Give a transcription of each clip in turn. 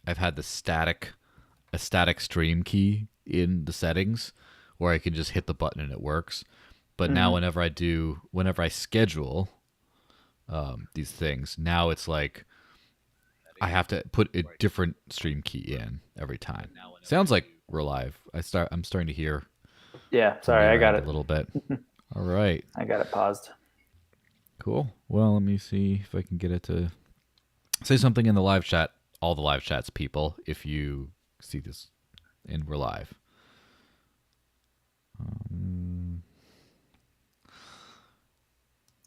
I've had a static stream key in the settings where I can just hit the button and it works. But now whenever I schedule these things, now it's like I have to put a different stream key in every time. Sounds like we're live. I'm starting to hear. Yeah, from sorry, I your got end it. a little bit. All right. I got it paused. Cool. Well, let me see if I can get it to say something in the live chat. All the live chats, people, if you see this and we're live.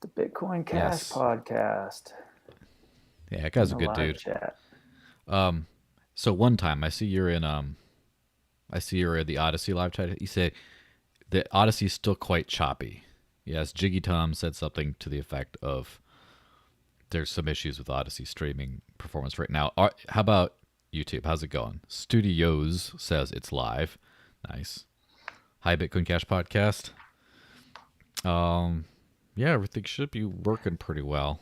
The Bitcoin Cash Yes. podcast. Yeah, that guy's a in the good live dude. Chat. So one time I see you're in the Odyssey live chat. You say the Odyssey is still quite choppy. Yes, Jiggy Tom said something to the effect of there's some issues with Odyssey streaming performance right now. How about YouTube? How's it going? Studios says it's live. Nice. Hi, Bitcoin Cash podcast. Yeah, everything should be working pretty well.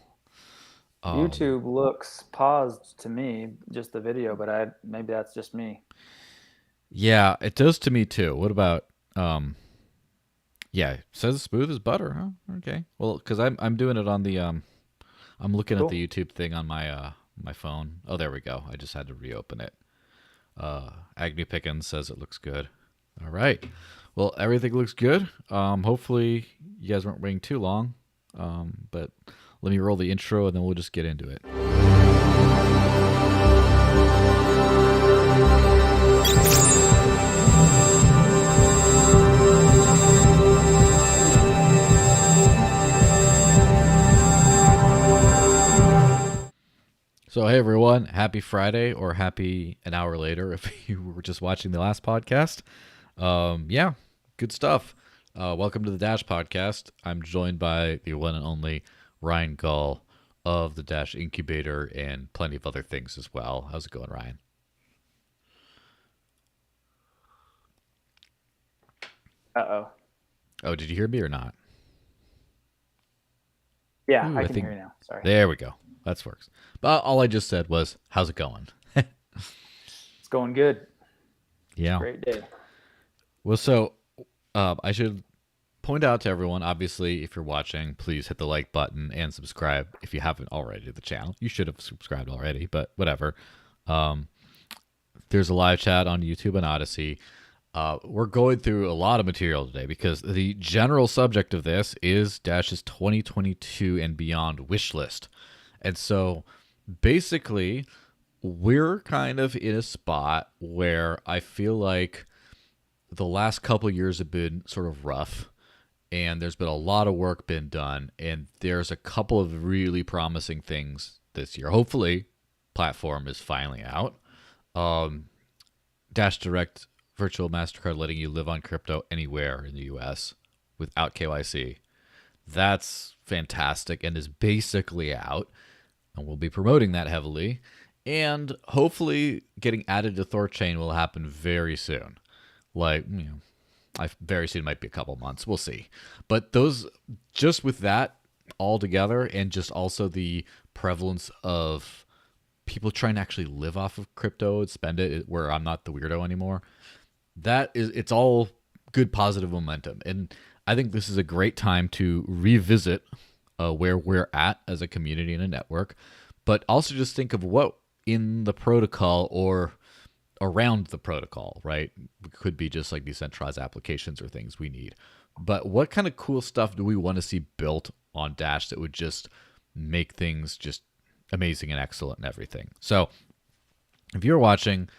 YouTube looks paused to me, just the video, but maybe that's just me. Yeah, it does to me too. What about yeah, it says smooth as butter, huh? Okay. Well, cuz I'm doing it on the I'm looking at the YouTube thing on my my phone. Oh, there we go. I just had to reopen it. Agnew Pickens says it looks good. All right. Well, everything looks good. Hopefully you guys weren't waiting too long. But let me roll the intro and then we'll just get into it. So, hey everyone, happy Friday or happy an hour later if you were just watching the last podcast. Yeah, good stuff. Welcome to the Dash podcast. I'm joined by the one and only Rion Gull of the Dash Incubator and plenty of other things as well. How's it going, Ryan? Uh-oh. Oh, did you hear me or not? Yeah, I can hear you now. Sorry. There we go. That works. But all I just said was, how's it going? It's going good. Yeah. Great day. Well, so I should point out to everyone, obviously, if you're watching, please hit the like button and subscribe if you haven't already to the channel. You should have subscribed already, but whatever. There's a live chat on YouTube and Odyssey. We're going through a lot of material today because the general subject of this is Dash's 2022 and beyond wish list. And so basically, we're kind of in a spot where I feel like the last couple of years have been sort of rough and there's been a lot of work been done. And there's a couple of really promising things this year. Hopefully, platform is finally out. Dash Direct Virtual MasterCard letting you live on crypto anywhere in the US without KYC. That's fantastic and is basically out. And we'll be promoting that heavily. And hopefully getting added to Thorchain will happen very soon. Like, very soon might be a couple months. We'll see. But those, just with that all together and just also the prevalence of people trying to actually live off of crypto and spend it where I'm not the weirdo anymore, it's all good positive momentum. And I think this is a great time to revisit where we're at as a community and a network, but also just think of what in the protocol or around the protocol, right? It could be just like decentralized applications or things we need. But what kind of cool stuff do we want to see built on Dash that would just make things just amazing and excellent and everything? So if you're watching,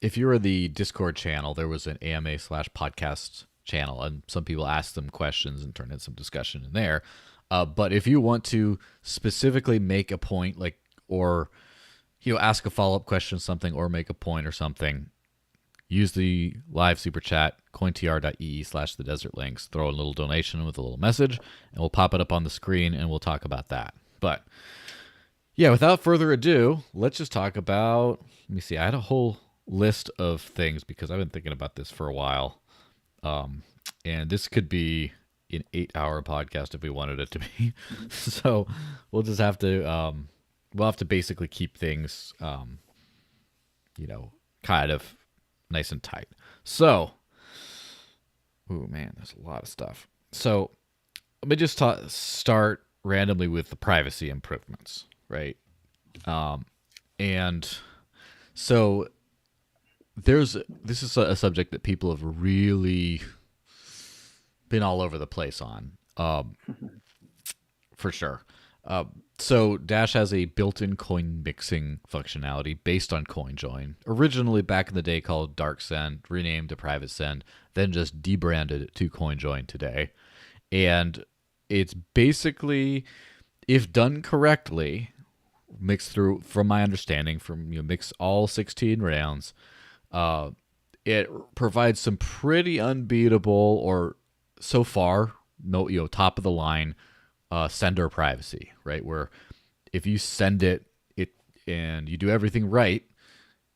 if you're in the Discord channel, there was an AMA/podcast channel, and some people asked them questions and turned in some discussion in there. But if you want to specifically make a point, like, or ask a follow-up question, something, or make a point or something, use the live super chat, cointr.ee/thedesertlinks, throw a little donation with a little message, and we'll pop it up on the screen, and we'll talk about that. But yeah, without further ado, let's just talk about, let me see, I had a whole list of things because I've been thinking about this for a while. And this could be an 8-hour podcast if we wanted it to be. So we'll just have to, we'll have to basically keep things kind of nice and tight. So, oh man, there's a lot of stuff. So let me just start randomly with the privacy improvements, right? And so this is a subject that people have really been all over the place on, for sure. So Dash has a built-in coin mixing functionality based on CoinJoin. Originally back in the day called Dark Send, renamed to Private Send, then just debranded to CoinJoin today. And it's basically, if done correctly, mixed through, from my understanding, mix all 16 rounds, it provides some pretty unbeatable, or so far, no, top of the line sender privacy, right? Where if you send it and you do everything right,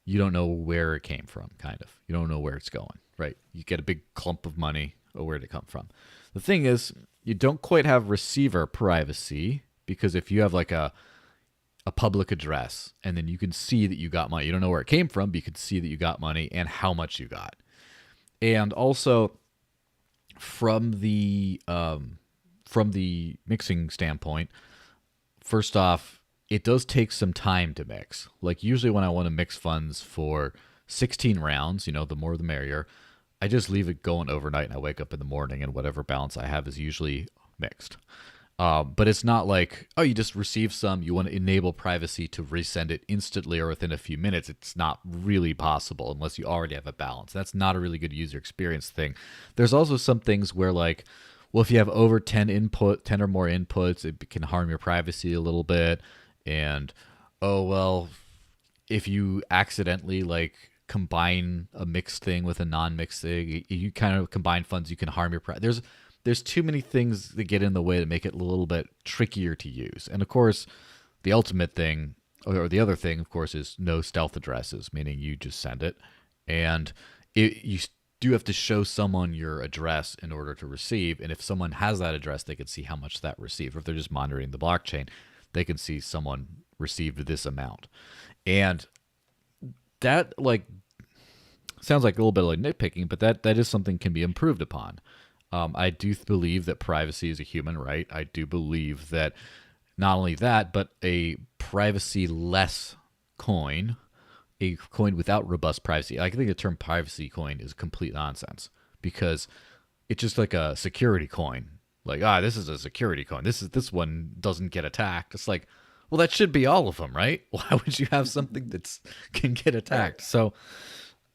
you don't know where it came from, kind of. You don't know where it's going, right? You get a big clump of money, or where did it come from? The thing is, you don't quite have receiver privacy, because if you have like a public address and then you can see that you got money, you don't know where it came from, but you can see that you got money and how much you got. And also from the mixing standpoint, first off, it does take some time to mix. Like usually when I want to mix funds for 16 rounds, the more the merrier, I just leave it going overnight and I wake up in the morning and whatever balance I have is usually mixed. But it's not like, oh, you just receive some, you want to enable privacy to resend it instantly or within a few minutes. It's not really possible unless you already have a balance. That's not a really good user experience thing. There's also some things where, like, well, if you have over 10 or more inputs, it can harm your privacy a little bit. And, oh, well, if you accidentally, like, combine a mixed thing with a non-mixed thing, you kind of combine funds, you can harm your privacy. There's too many things that get in the way that make it a little bit trickier to use. And of course, the ultimate thing, or the other thing, of course, is no stealth addresses, meaning you just send it. And you do have to show someone your address in order to receive. And if someone has that address, they can see how much that received. Or if they're just monitoring the blockchain, they can see someone received this amount. And that, like, sounds like a little bit like nitpicking, but that is something can be improved upon. I do believe that privacy is a human right. I do believe that not only that, but a privacy-less coin, a coin without robust privacy. I think the term privacy coin is complete nonsense, because it's just like a security coin. Like, this is a security coin. This one doesn't get attacked. It's like, well, that should be all of them, right? Why would you have something that can get attacked? So,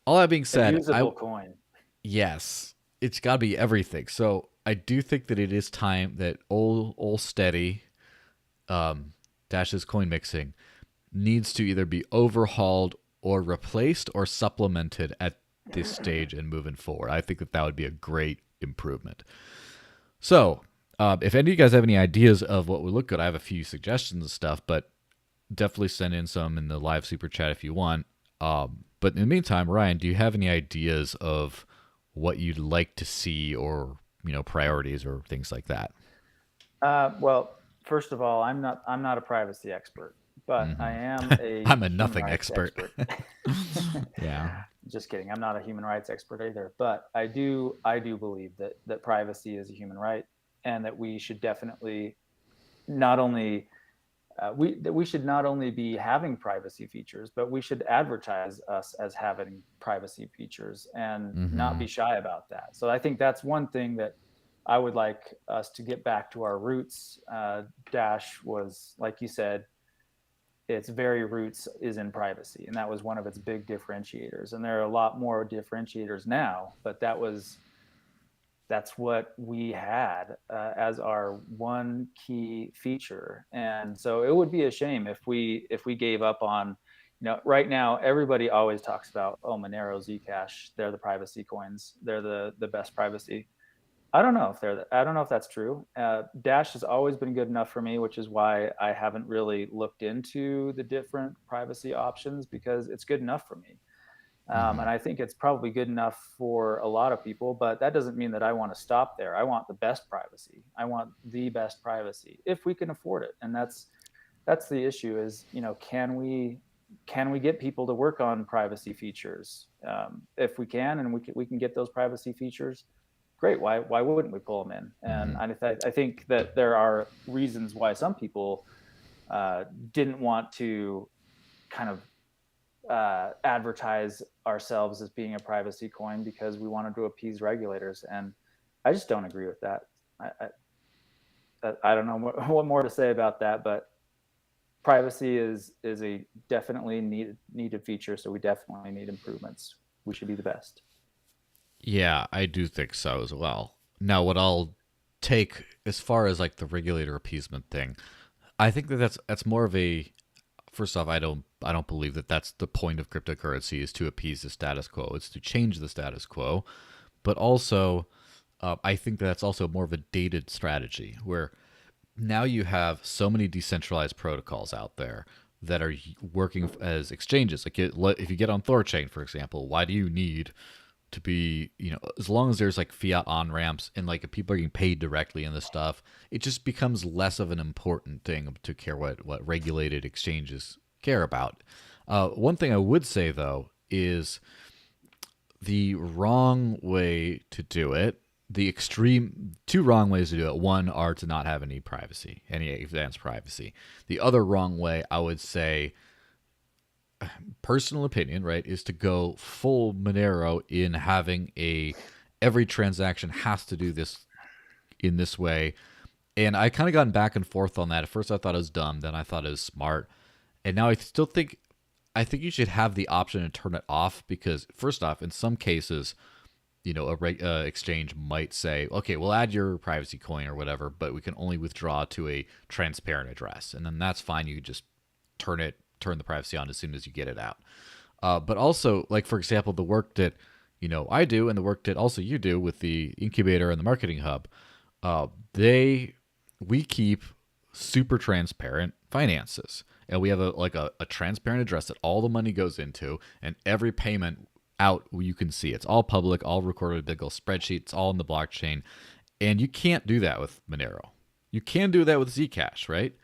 all that being said, a usable coin. Yes. It's got to be everything. So I do think that it is time that old steady Dash's coin mixing needs to either be overhauled or replaced or supplemented at this stage and moving forward. I think that would be a great improvement. So if any of you guys have any ideas of what would look good, I have a few suggestions and stuff, but definitely send in some in the live super chat if you want. But in the meantime, Ryan, do you have any ideas of what you'd like to see, or priorities or things like that? Well, first of all, I'm not a privacy expert, but I am a I'm a nothing expert. Yeah. Just kidding. I'm not a human rights expert either, but I do believe that privacy is a human right, and that we should definitely not only we should not only be having privacy features, but we should advertise us as having privacy features and not be shy about that. So I think that's one thing that I would like us to get back to our roots. Dash was, like you said, its very roots is in privacy, and that was one of its big differentiators. And there are a lot more differentiators now, but that's what we had as our one key feature. And so it would be a shame if we gave up on, right now everybody always talks about, oh, Monero, Zcash, they're the privacy coins, they're the best privacy. I don't know if that's true. Dash has always been good enough for me, which is why I haven't really looked into the different privacy options, because it's good enough for me. And I think it's probably good enough for a lot of people, but that doesn't mean that I want to stop there. I want the best privacy. I want the best privacy if we can afford it. And that's the issue is, can we can we get people to work on privacy features? If we can, and we can get those privacy features, great. Why wouldn't we pull them in? And I think that there are reasons why some people didn't want to kind of advertise ourselves as being a privacy coin because we wanted to appease regulators, and I just don't agree with that. I don't know what more to say about that, but privacy is a definitely needed feature, so we definitely need improvements. We should be the best. Yeah, I do think so as well. Now, what I'll take as far as like the regulator appeasement thing, I think that that's more of a, first off, I don't believe that that's the point of cryptocurrency is to appease the status quo. It's to change the status quo, but also I think that's also more of a dated strategy where now you have so many decentralized protocols out there that are working as exchanges. Like if you get on Thorchain, for example, why do you need to be, as long as there's like fiat on ramps and like if people are getting paid directly in this stuff, it just becomes less of an important thing to care what regulated exchanges care about. One thing I would say though is the wrong way to do it, the extreme two wrong ways to do it. One are to not have any privacy, any advanced privacy. The other wrong way, I would say, personal opinion, right, is to go full Monero in having every transaction has to do this in this way. And I kind of gotten back and forth on that. At first I thought it was dumb, then I thought it was smart. And now I think you should have the option to turn it off because first off, in some cases, exchange might say, okay, we'll add your privacy coin or whatever, but we can only withdraw to a transparent address. And then that's fine. You just turn the privacy on as soon as you get it out. But also, like, for example, the work that, I do and the work that also you do with the incubator and the marketing hub, we keep super transparent finances. And we have a transparent address that all the money goes into and every payment out you can see. It's all public, all recorded, big old spreadsheets, all in the blockchain. And you can't do that with Monero. You can do that with Zcash, right?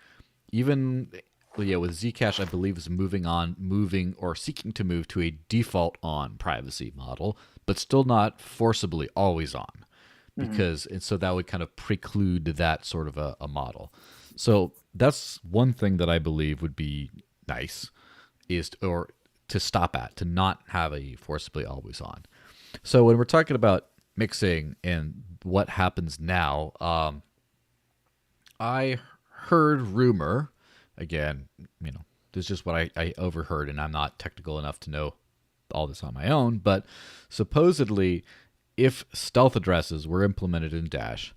Even with Zcash, I believe is moving or seeking to move to a default on privacy model, but still not forcibly always on, because and so that would kind of preclude that sort of a model. So that's one thing that I believe would be nice to stop at, to not have a forcibly always on. So when we're talking about mixing and what happens now, I heard rumor, again, this is just what I overheard, and I'm not technical enough to know all this on my own, but supposedly if stealth addresses were implemented in Dash,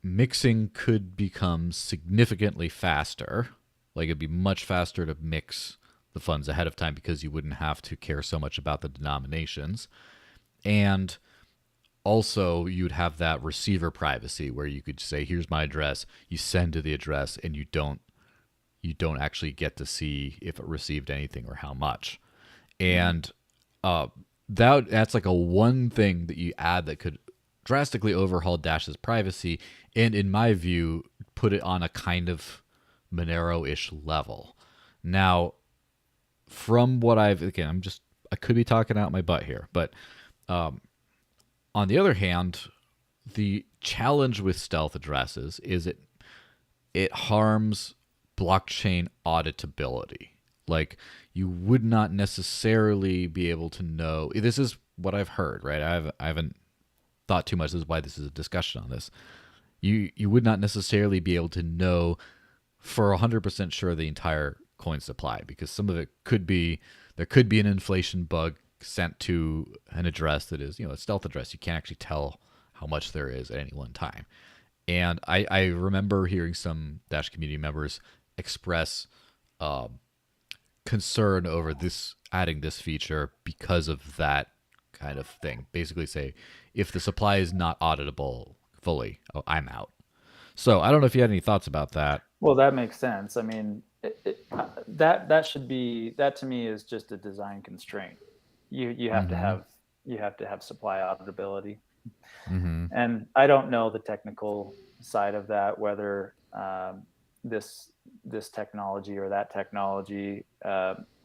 mixing could become significantly faster. Like it'd be much faster to mix the funds ahead of time because you wouldn't have to care so much about the denominations. And also you'd have that receiver privacy where you could say, here's my address, you send to the address, and you don't actually get to see if it received anything or how much. And that's like a one thing that you add that could drastically overhaul Dash's privacy, and in my view, put it on a kind of Monero-ish level. Now, from what I could be talking out my butt here, but on the other hand, the challenge with stealth addresses is it harms blockchain auditability. Like you would not necessarily be able to know. This is what I've heard, right? I haven't thought too much. This is why this is a discussion on this. You would not necessarily be able to know for 100% sure the entire coin supply, because some of it there could be an inflation bug sent to an address that is, a stealth address. You can't actually tell how much there is at any one time. And I remember hearing some Dash community members express concern over adding this feature because of that kind of thing. Basically say, if the supply is not auditable fully, I'm out. So I don't know if you had any thoughts about that. Well, that makes sense. I mean, that to me is just a design constraint. You have to have supply auditability. And I don't know the technical side of that, whether this technology or that technology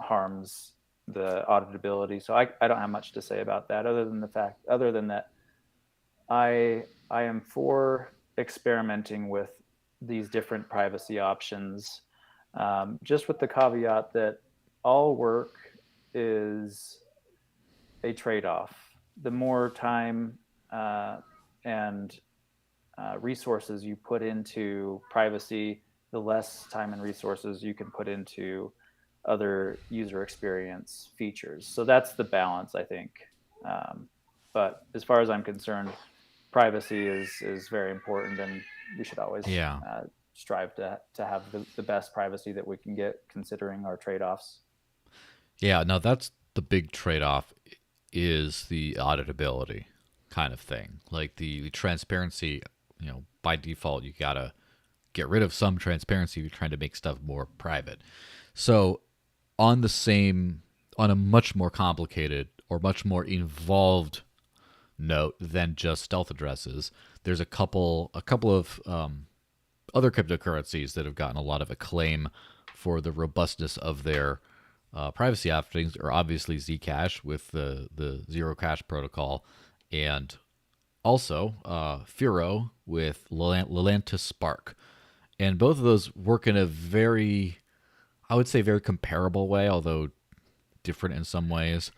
harms the auditability. So I don't have much to say about that, other than that I am for experimenting with these different privacy options, just with the caveat that all work is a trade-off. The more time and resources you put into privacy, the less time and resources you can put into other user experience features. So that's the balance, I think. But as far as I'm concerned, privacy is very important, and we should always Yeah. strive to have the best privacy that we can get, considering our trade-offs. Yeah, no, that's the big trade-off is the auditability kind of thing. Like the transparency, by default you got to get rid of some transparency if you're trying to make stuff more private. So, on a much more complicated or much more involved note than just stealth addresses, there's a couple of other cryptocurrencies that have gotten a lot of acclaim for the robustness of their privacy offerings are obviously Zcash with the zero cash protocol, and also Firo with Lelantus Spark. And both of those work in a very, I would say, very comparable way, although different in some ways.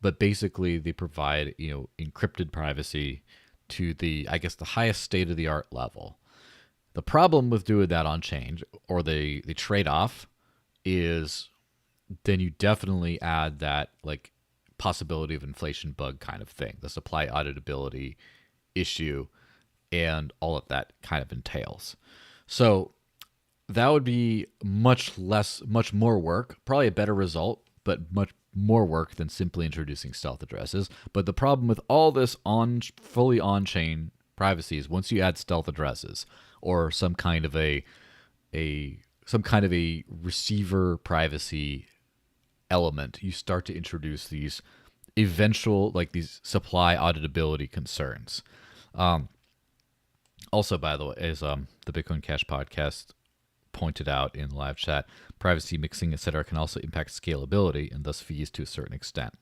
But basically, they provide encrypted privacy to the, I guess, the highest state of the art level. The problem with doing that on chain, or the trade off, is then you definitely add that like possibility of inflation bug kind of thing, the supply auditability issue, and all of that kind of entails. So that would be much more work, probably a better result, but much more work than simply introducing stealth addresses. But the problem with all this fully on-chain privacy is once you add stealth addresses or some kind of a receiver privacy element, you start to introduce these these supply auditability concerns. Also, by the way, as the Bitcoin Cash podcast pointed out in the live chat, privacy mixing, etc., can also impact scalability and thus fees to a certain extent.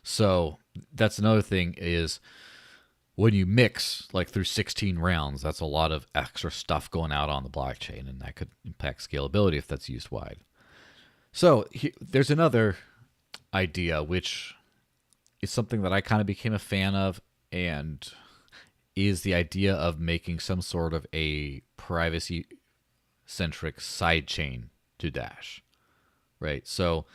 So that's another thing is when you mix like through 16 rounds, that's a lot of extra stuff going out on the blockchain, and that could impact scalability if that's used wide. So there's another idea, which is something that I kind of became a fan of, and is the idea of making some sort of a privacy centric sidechain to Dash, right? So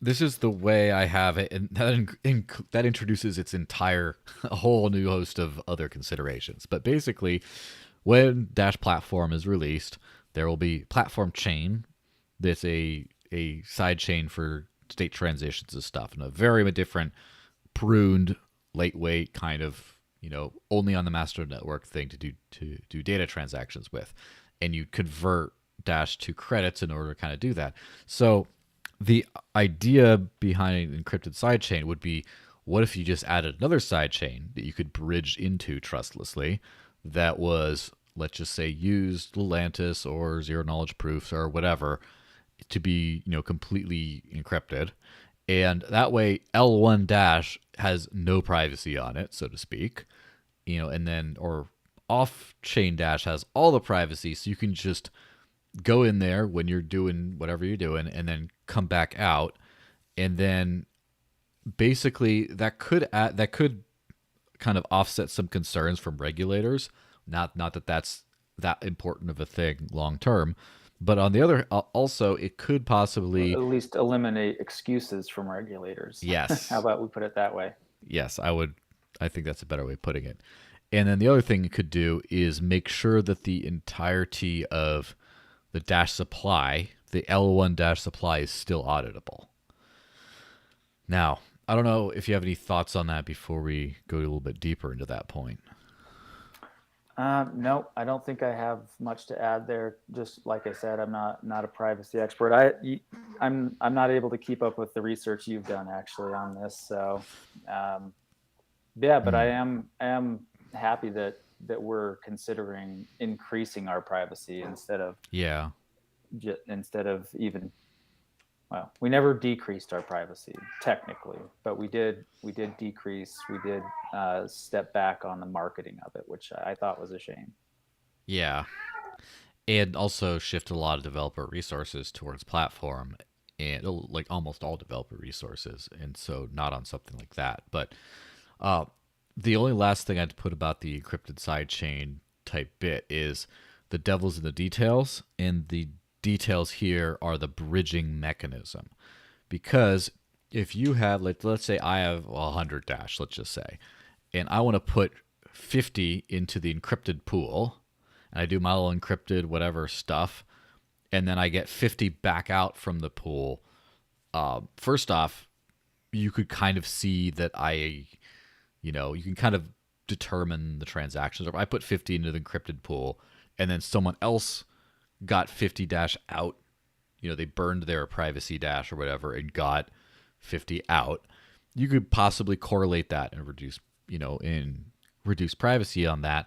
this is the way I have it, and that introduces a whole new host of other considerations. But basically, when Dash platform is released, there will be platform chain that's a side chain for state transitions and stuff, and a very different pruned lightweight kind of only on the master network thing to do data transactions with, and you convert Dash to credits in order to kind of do that. So the idea behind an encrypted sidechain would be, what if you just added another sidechain that you could bridge into trustlessly that was, let's just say, used Lelantus or Zero-Knowledge Proofs or whatever to be completely encrypted, and that way L1 Dash has no privacy on it, so to speak, and then or off-chain Dash has all the privacy, so you can just go in there when you're doing whatever you're doing and then come back out, and then basically that could kind of offset some concerns from regulators. Not that that's that important of a thing long term, but on the other, also it could possibly at least eliminate excuses from regulators. Yes. How about we put it that way? Yes, I think that's a better way of putting it. And then the other thing it could do is make sure that the entirety of the Dash supply, the L1 Dash supply, is still auditable. Now, I don't know if you have any thoughts on that before we go a little bit deeper into that point. No, I don't think I have much to add there. Just like I said, I'm not a privacy expert. I'm not able to keep up with the research you've done actually on this. So, yeah, but I am happy that that we're considering increasing our privacy instead of Yeah. even, well, we never decreased our privacy technically, but we did decrease, we did step back on the marketing of it, which I thought was a shame. Yeah. And also shift a lot of developer resources towards platform, and like almost all developer resources, and so not on something like that. But the only last thing I'd put about the encrypted sidechain type bit is the devil's in the details, and the details here are the bridging mechanism. Because if you have, let's say I have 100 Dash, let's just say, and I want to put 50 into the encrypted pool, and I do my little encrypted whatever stuff, and then I get 50 back out from the pool. First off, you could kind of see that you can kind of determine the transactions. If I put 50 into the encrypted pool, and then someone else got 50 Dash out, they burned their privacy Dash or whatever and got 50 out, you could possibly correlate that and reduce privacy on that.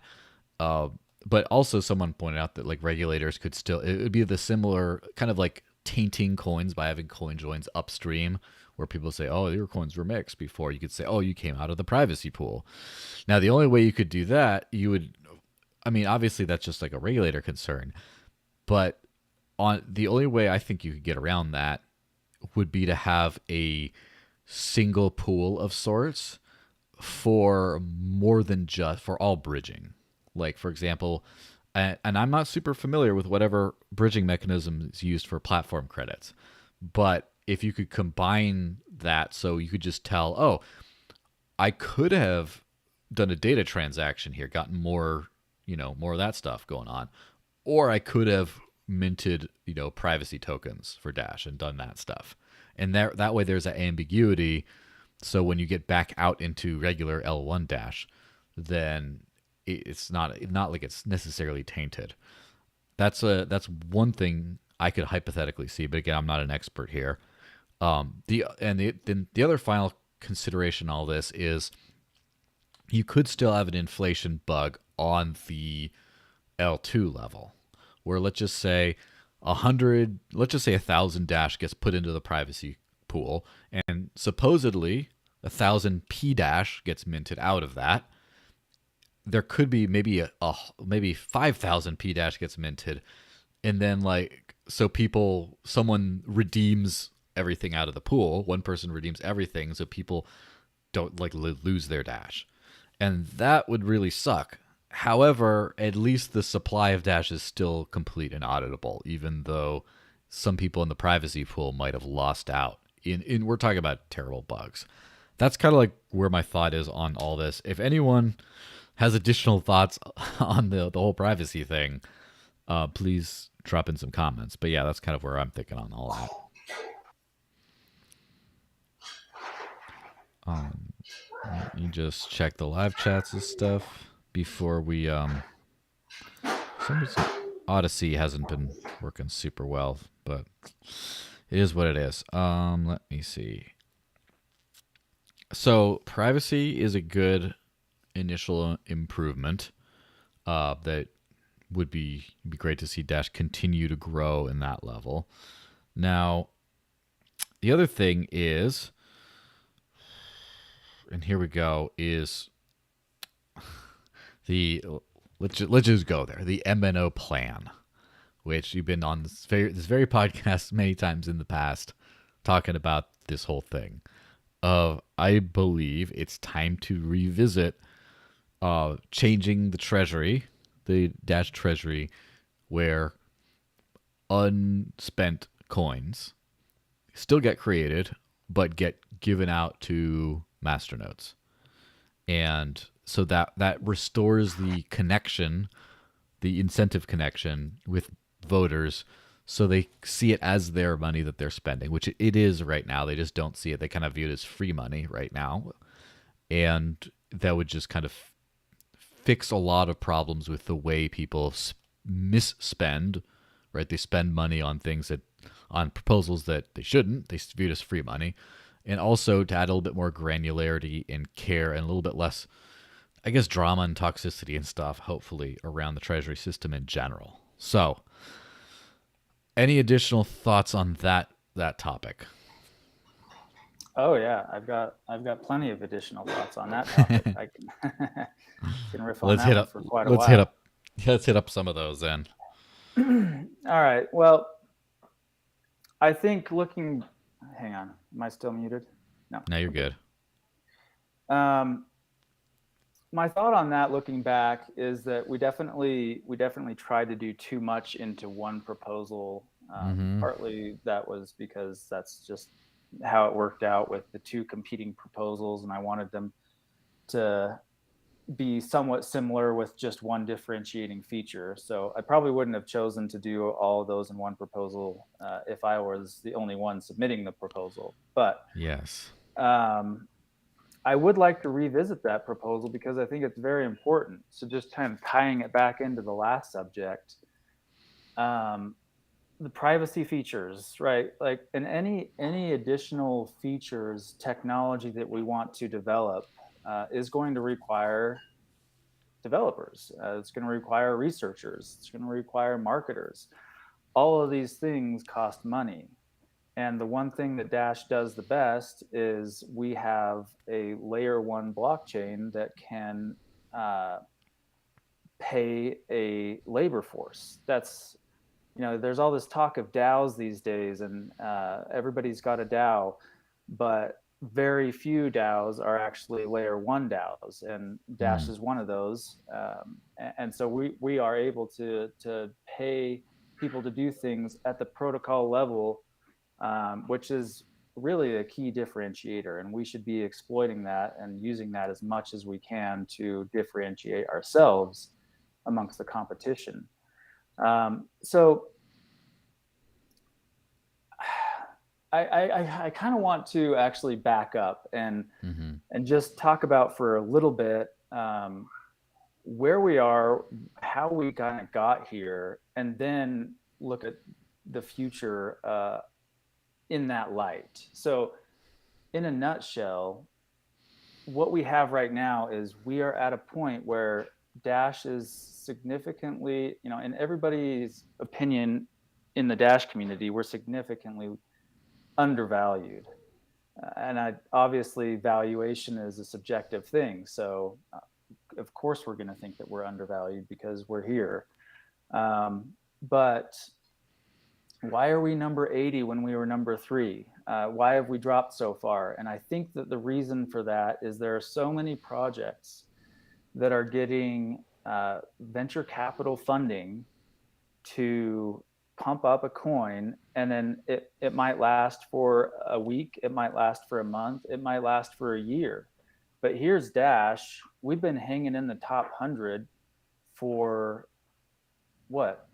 But also someone pointed out that like regulators could still, it would be the similar kind of like tainting coins by having coin joins upstream, where people say, oh, your coins were mixed before. You could say, oh, you came out of the privacy pool. Now, the only way you could do that, obviously that's just like a regulator concern, but the only way I think you could get around that would be to have a single pool of sorts for more than just for all bridging. Like, for example, and I'm not super familiar with whatever bridging mechanism is used for platform credits, but if you could combine that, so you could just tell, oh, I could have done a data transaction here, gotten more of that stuff going on, or I could have minted, privacy tokens for Dash and done that stuff. And that way there's that ambiguity. So when you get back out into regular L1 Dash, then it's not like it's necessarily tainted. That's one thing I could hypothetically see, but again, I'm not an expert here. The other final consideration in all this is you could still have an inflation bug on the L2 level, where let's just say 1,000 Dash gets put into the privacy pool, and supposedly 1,000 P Dash gets minted out of that. There could be maybe 5,000 P Dash gets minted, and then someone redeems everything out of the pool. One person redeems everything, so people don't lose their Dash, and that would really suck. However, at least the supply of Dash is still complete and auditable, even though some people in the privacy pool might have lost out. We're talking about terrible bugs. That's kind of like where my thought is on all this. If anyone has additional thoughts on the whole privacy thing, please drop in some comments. But yeah, that's kind of where I'm thinking on all that. Let me just check the live chats and stuff before we Odyssey hasn't been working super well, but it is what it is. Let me see. So privacy is a good initial improvement that would be great to see Dash continue to grow in that level. Now, the other thing is, and here we go, is let's just go there. The MNO Plan, which you've been on this very podcast many times in the past, talking about this whole thing. I believe it's time to revisit changing the Treasury, the Dash Treasury, where unspent coins still get created, but get given out to masternodes. And so that restores the connection, the incentive connection with voters, so they see it as their money that they're spending, which it is right now. They just don't see it. They kind of view it as free money right now. And that would just kind of fix a lot of problems with the way people misspend, right? They spend money on things on proposals that they shouldn't. They view it as free money. And also to add a little bit more granularity and care and a little bit less, I guess, drama and toxicity and stuff, hopefully, around the Treasury system in general. So, any additional thoughts on that topic? Oh yeah, I've got plenty of additional thoughts on that topic. I can can riff on Let's that hit one up. for quite a Let's hit while. up. Let's hit up some of those then. All right. Well, I think looking. Hang on. Am I still muted? No. Now you're Okay. good. My thought on that, looking back, is that we definitely tried to do too much into one proposal. Mm-hmm. Partly that was because that's just how it worked out with the two competing proposals, and I wanted them to be somewhat similar with just one differentiating feature. So I probably wouldn't have chosen to do all of those in one proposal if I was the only one submitting the proposal. But Yes. um, I would like to revisit that proposal because I think it's very important. So just kind of tying it back into the last subject, um, the privacy features, right? Like, and any additional features, technology that we want to develop is going to require developers. It's going to require researchers. It's going to require marketers. All of these things cost money. And the one thing that Dash does the best is we have a layer one blockchain that can pay a labor force. That's, there's all this talk of DAOs these days, and everybody's got a DAO, but very few DAOs are actually layer one DAOs, and Dash is one of those. And so we are able to pay people to do things at the protocol level, which is really a key differentiator. And we should be exploiting that and using that as much as we can to differentiate ourselves amongst the competition. So I kind of want to actually back up and just talk about for a little bit where we are, how we kind of got here, and then look at the future in that light. So, in a nutshell, what we have right now is we are at a point where Dash is significantly, in everybody's opinion in the Dash community, we're significantly undervalued. And obviously, valuation is a subjective thing. So, of course, we're going to think that we're undervalued because we're here. But why are we number 80 when we were number 3? Why have we dropped so far? And I think that the reason for that is there are so many projects that are getting venture capital funding to pump up a coin, and then it might last for a week, it might last for a month, it might last for a year. But here's Dash. We've been hanging in the top 100 for what,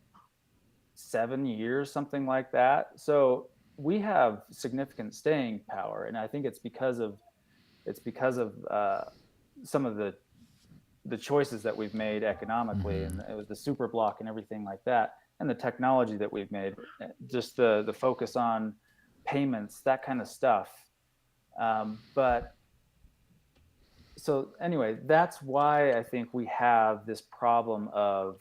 7 years, something like that. So we have significant staying power, and I think it's because of some of the choices that we've made economically, and it was the Superblock and everything like that, and the technology that we've made, just the focus on payments, that kind of stuff. But so anyway, that's why I think we have this problem of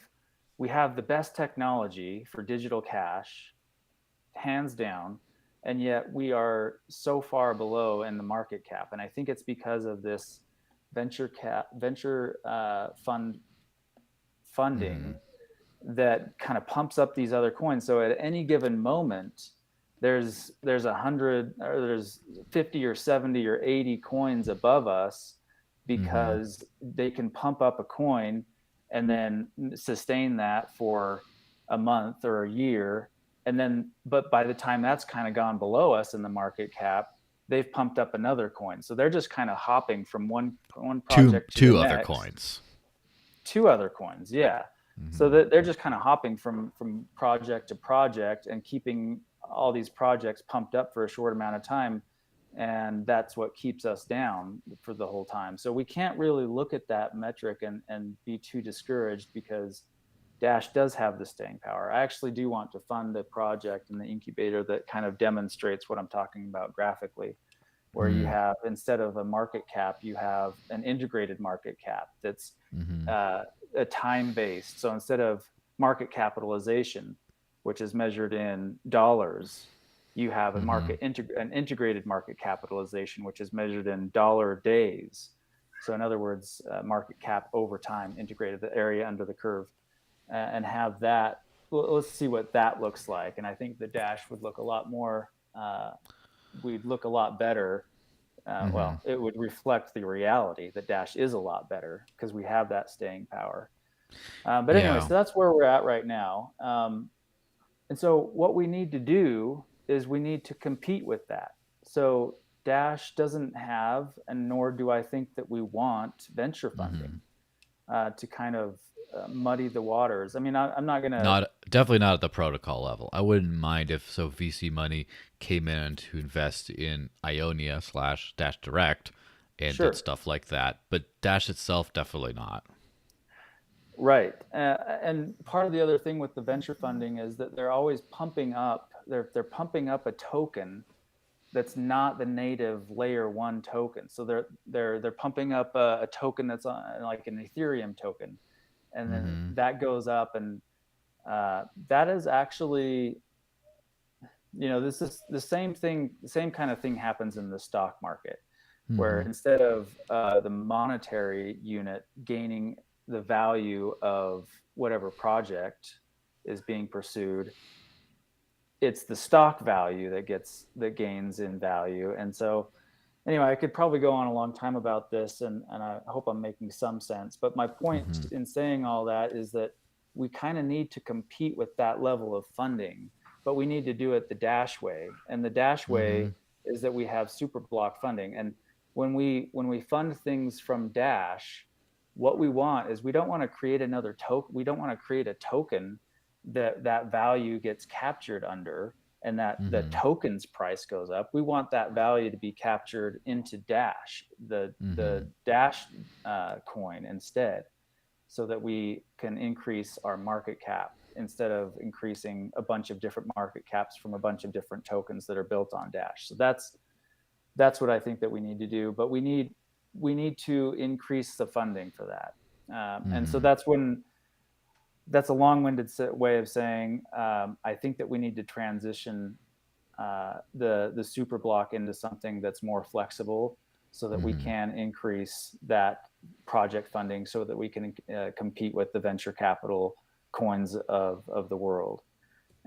we have the best technology for digital cash, hands down, and yet we are so far below in the market cap. And I think it's because of this venture funding that kind of pumps up these other coins. So at any given moment, there's 100 or there's 50 or 70 or 80 coins above us because they can pump up a coin and then sustain that for a month or a year. And then, but by the time that's kind of gone below us in the market cap, they've pumped up another coin. So they're just kind of hopping from one project to two the other next. coins. 2 other coins, yeah. So they're just kind of hopping from project to project and keeping all these projects pumped up for a short amount of time. And that's what keeps us down for the whole time. So we can't really look at that metric and be too discouraged, because Dash does have the staying power. I actually do want to fund a project in the incubator that kind of demonstrates what I'm talking about graphically. where you have, instead of a market cap, you have an integrated market cap that's Mm-hmm. a time based. So instead of market capitalization, which is measured in dollars, you have Mm-hmm. an integrated market capitalization, which is measured in dollar days. So in other words, market cap over time, integrated, the area under the curve, and have that. Well, let's see what that looks like. And I think the Dash would look a lot more. We'd look a lot better. Mm-hmm. Well, it would reflect the reality that Dash is a lot better because we have that staying power. But anyway, Yeah. so that's where we're at right now. And so what we need to do is we need to compete with that. So Dash doesn't have, and nor do I think that we want, venture Mm-hmm. funding to kind of muddy the waters. I mean, I'm not going to. Not definitely not at the protocol level. I wouldn't mind if VC money came in to invest in Ionia slash Dash Direct and did Sure. stuff like that, but Dash itself definitely not. Right. And part of the other thing with the venture funding is that they're always pumping up, they're pumping up a token that's not the native layer one token. So they're pumping up a token that's on, like an Ethereum token, and then Mm-hmm. that goes up, and that is actually, this is the same thing. The same kind of thing happens in the stock market, where Mm-hmm. instead of the monetary unit gaining the value of whatever project is being pursued, it's the stock value that gains in value. And so anyway, I could probably go on a long time about this, and I hope I'm making some sense. But my point Mm-hmm. in saying all that is that we kind of need to compete with that level of funding, but we need to do it the Dash way. And the Dash Mm-hmm. way is that we have Superblock funding. And when we fund things from Dash, what we want is, we don't want to create another token. We don't want to create a token that value gets captured under, and that the Mm-hmm. token's price goes up. We want that value to be captured into Dash, Mm-hmm. the Dash coin instead, so that we can increase our market cap instead of increasing a bunch of different market caps from a bunch of different tokens that are built on Dash. So that's what I think that we need to do. But we need to increase the funding for that. And so Mm-hmm. that's a long-winded way of saying I think that we need to transition the Superblock into something that's more flexible, so that we Mm-hmm. can increase that project funding, so that we can compete with the venture capital coins of the world.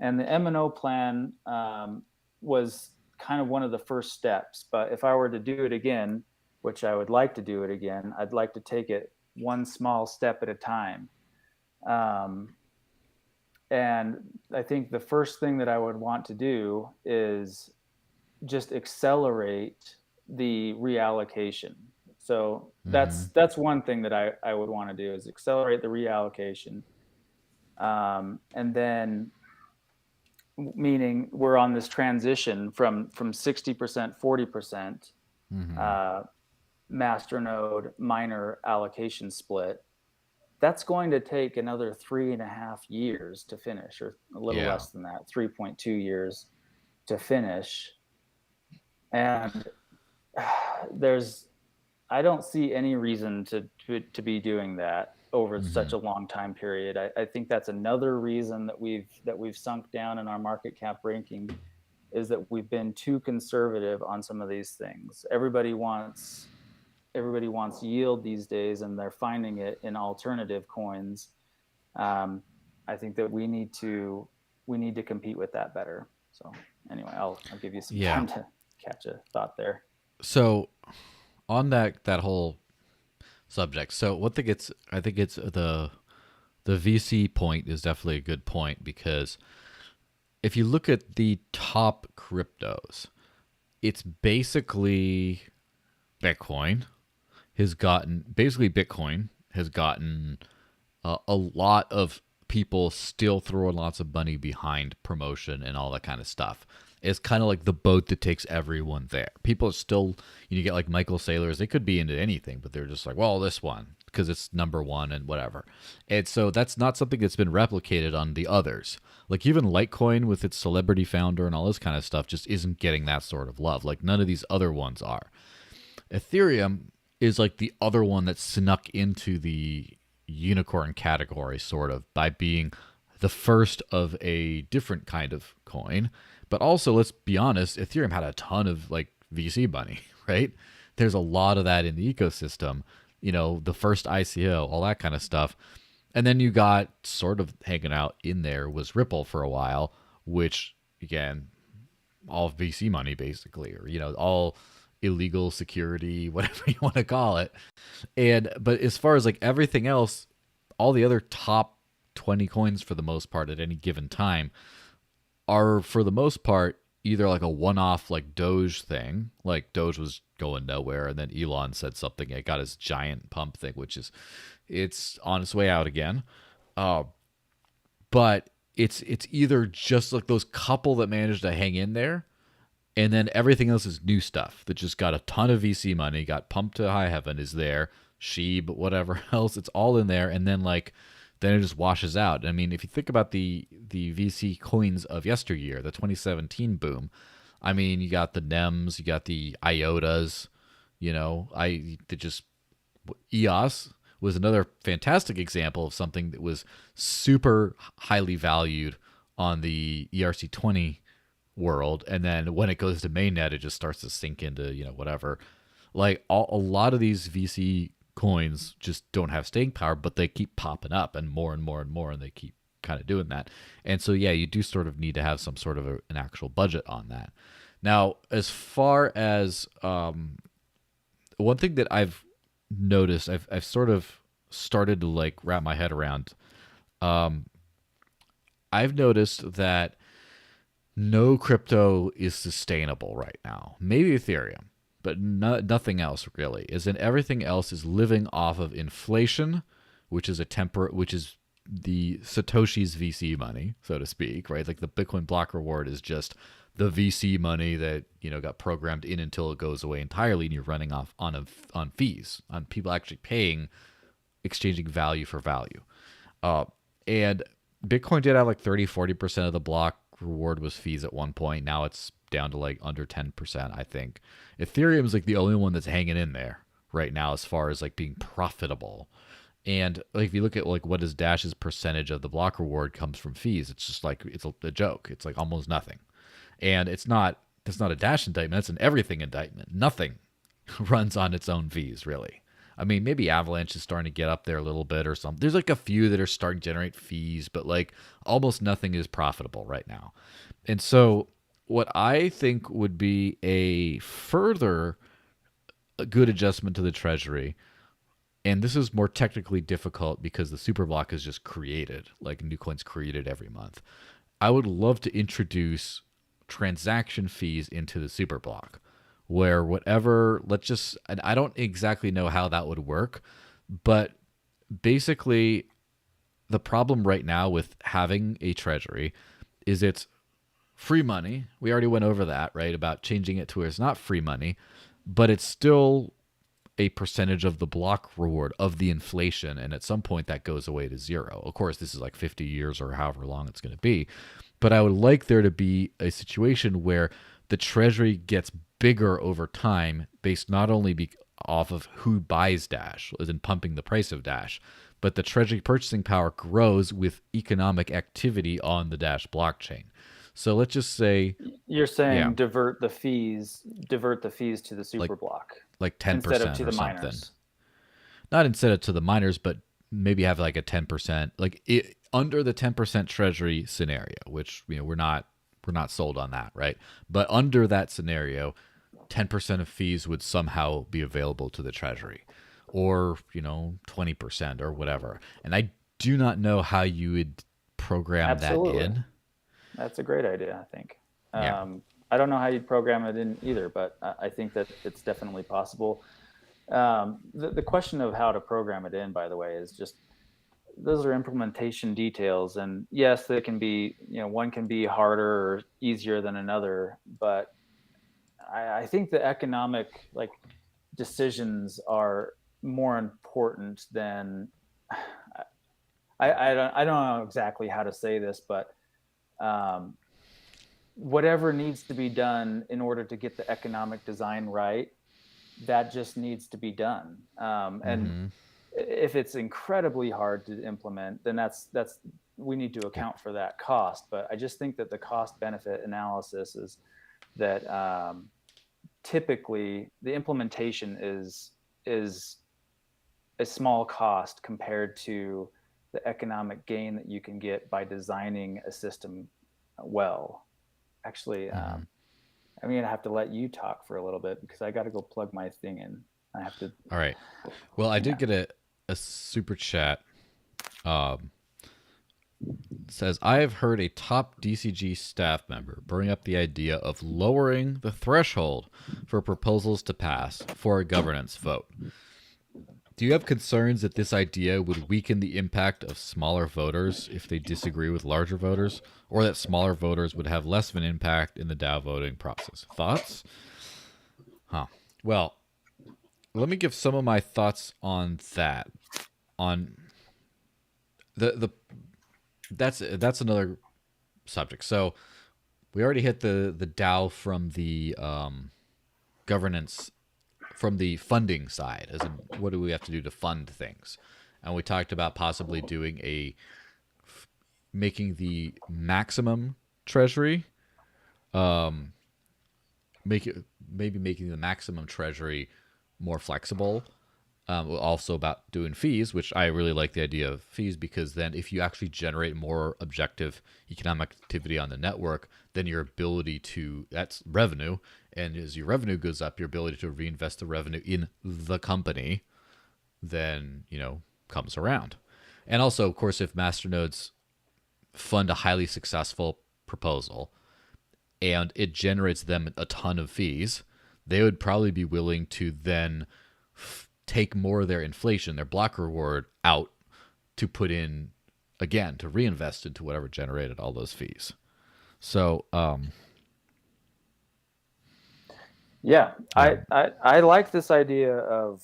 And the MNO plan was kind of one of the first steps. But if I were to do it again, which I would like to do it again, I'd like to take it one small step at a time. Um, and I think the first thing that I would want to do is just accelerate the reallocation. So Mm-hmm. that's one thing that I would want to do, is accelerate the reallocation. And then, meaning we're on this transition from 60%, 40% Mm-hmm. uh, masternode miner allocation split. That's going to take another 3.5 years to finish, or a little Yeah. less than that, 3.2 years to finish. And there's, I don't see any reason to be doing that over Mm-hmm. such a long time period. I think that's another reason that we've sunk down in our market cap ranking, is that we've been too conservative on some of these things. Everybody wants yield these days, and they're finding it in alternative coins. I think that we need to compete with that better. So anyway, I'll give you some Yeah. time to catch a thought there. So on that whole subject, so what I think it's the VC point is definitely a good point, because if you look at the top cryptos, it's basically Bitcoin Bitcoin has gotten a lot of people still throwing lots of money behind promotion and all that kind of stuff. It's kind of like the boat that takes everyone there. People are still, you get like Michael Saylors, they could be into anything, but they're just like, well, this one, because it's number one and whatever. And so that's not something that's been replicated on the others. Like even Litecoin with its celebrity founder and all this kind of stuff just isn't getting that sort of love. Like none of these other ones are. Ethereum is like the other one that snuck into the unicorn category, sort of, by being the first of a different kind of coin. But also, let's be honest, Ethereum had a ton of like VC money, right? There's a lot of that in the ecosystem, the first ICO, all that kind of stuff. And then you got sort of hanging out in there was Ripple for a while, which again, all VC money basically, or all illegal security, whatever you want to call it. But as far as like everything else, all the other top 20 coins for the most part at any given time are for the most part either like a one-off like Doge thing, like Doge was going nowhere, and then Elon said something, it got his giant pump thing, which is it's on its way out again. But it's either just like those couple that managed to hang in there, and then everything else is new stuff that just got a ton of VC money, got pumped to high heaven, is there, Sheeb, whatever else, it's all in there, and then it just washes out. I mean, if you think about the VC coins of yesteryear, the 2017 boom, I mean, you got the NEMs, you got the IOTAs, EOS was another fantastic example of something that was super highly valued on the ERC20 world, and then when it goes to mainnet, it just starts to sink into whatever. Like a lot of these VC coins just don't have staying power, but they keep popping up and more and more and more, and they keep kind of doing that. And so yeah, you do sort of need to have some sort of an actual budget on that. Now, as far as one thing that I've noticed, I've sort of started to like wrap my head around. I've noticed that no crypto is sustainable right now. Maybe Ethereum, but nothing else really. Is in everything else is living off of inflation, which is the Satoshi's VC money, so to speak, right? Like the Bitcoin block reward is just the VC money that got programmed in until it goes away entirely, and you're running off on fees, on people actually exchanging value for value. And Bitcoin did have like 30-40% of the block reward was fees at one point. Now it's down to like under 10%, I think. Ethereum's like the only one that's hanging in there right now as far as like being profitable. And like if you look at like what is Dash's percentage of the block reward comes from fees, it's just like it's a joke. It's like almost nothing. And that's not a Dash indictment, that's an everything indictment. Nothing runs on its own fees, really. I mean, maybe Avalanche is starting to get up there a little bit or something. There's like a few that are starting to generate fees, but like almost nothing is profitable right now. And so what I think would be a further good adjustment to the Treasury, and this is more technically difficult because the Superblock is just created, like new coins created every month. I would love to introduce transaction fees into the Superblock, where whatever, and I don't exactly know how that would work, but basically the problem right now with having a treasury is it's free money. We already went over that, right? About changing it to where it's not free money, but it's still a percentage of the block reward of the inflation. And at some point that goes away to zero. Of course, this is like 50 years or however long it's going to be. But I would like there to be a situation where the treasury gets bigger over time based not only off of who buys Dash, as in pumping the price of Dash, but the treasury purchasing power grows with economic activity on the Dash blockchain. So let's just say you're saying divert the fees to the Superblock, like 10% instead of to or the something. miners. Not instead of to the miners, but maybe have like a 10%, under the 10% treasury scenario, which we're not sold on that, right? But under that scenario, 10% of fees would somehow be available to the treasury, or 20% or whatever. And I do not know how you would program that in. That's a great idea, I think. Yeah. I don't know how you'd program it in either, but I think that it's definitely possible. The question of how to program it in, by the way, is just, those are implementation details. And yes, they can be, one can be harder or easier than another, but I think the economic decisions are more important than I don't know exactly how to say this, but whatever needs to be done in order to get the economic design right, that just needs to be done. And if it's incredibly hard to implement, then that's we need to account for that cost. But I just think that the cost benefit analysis is that typically the implementation is a small cost compared to the economic gain that you can get by designing a system well. Actually, I'm going to have to let you talk for a little bit because I got to go plug my thing in. I have to. All right. Well, I did get a super chat. Says, I have heard a top DCG staff member bring up the idea of lowering the threshold for proposals to pass for a governance vote. Do you have concerns that this idea would weaken the impact of smaller voters if they disagree with larger voters, or that smaller voters would have less of an impact in the DAO voting process? Thoughts? Well, let me give some of my thoughts on that. On that's another subject. So we already hit the DAO from the governance, from the funding side, as in what do we have to do to fund things, and we talked about possibly doing making the maximum treasury, maybe making the maximum treasury more flexible. Also about doing fees, which I really like the idea of fees, because then if you actually generate more objective economic activity on the network, then your ability to, that's revenue, and as your revenue goes up, your ability to reinvest the revenue in the company then, comes around. And also, of course, if masternodes fund a highly successful proposal and it generates them a ton of fees, they would probably be willing to then take more of their inflation, their block reward, out to put in, again, to reinvest into whatever generated all those fees. So I like this idea of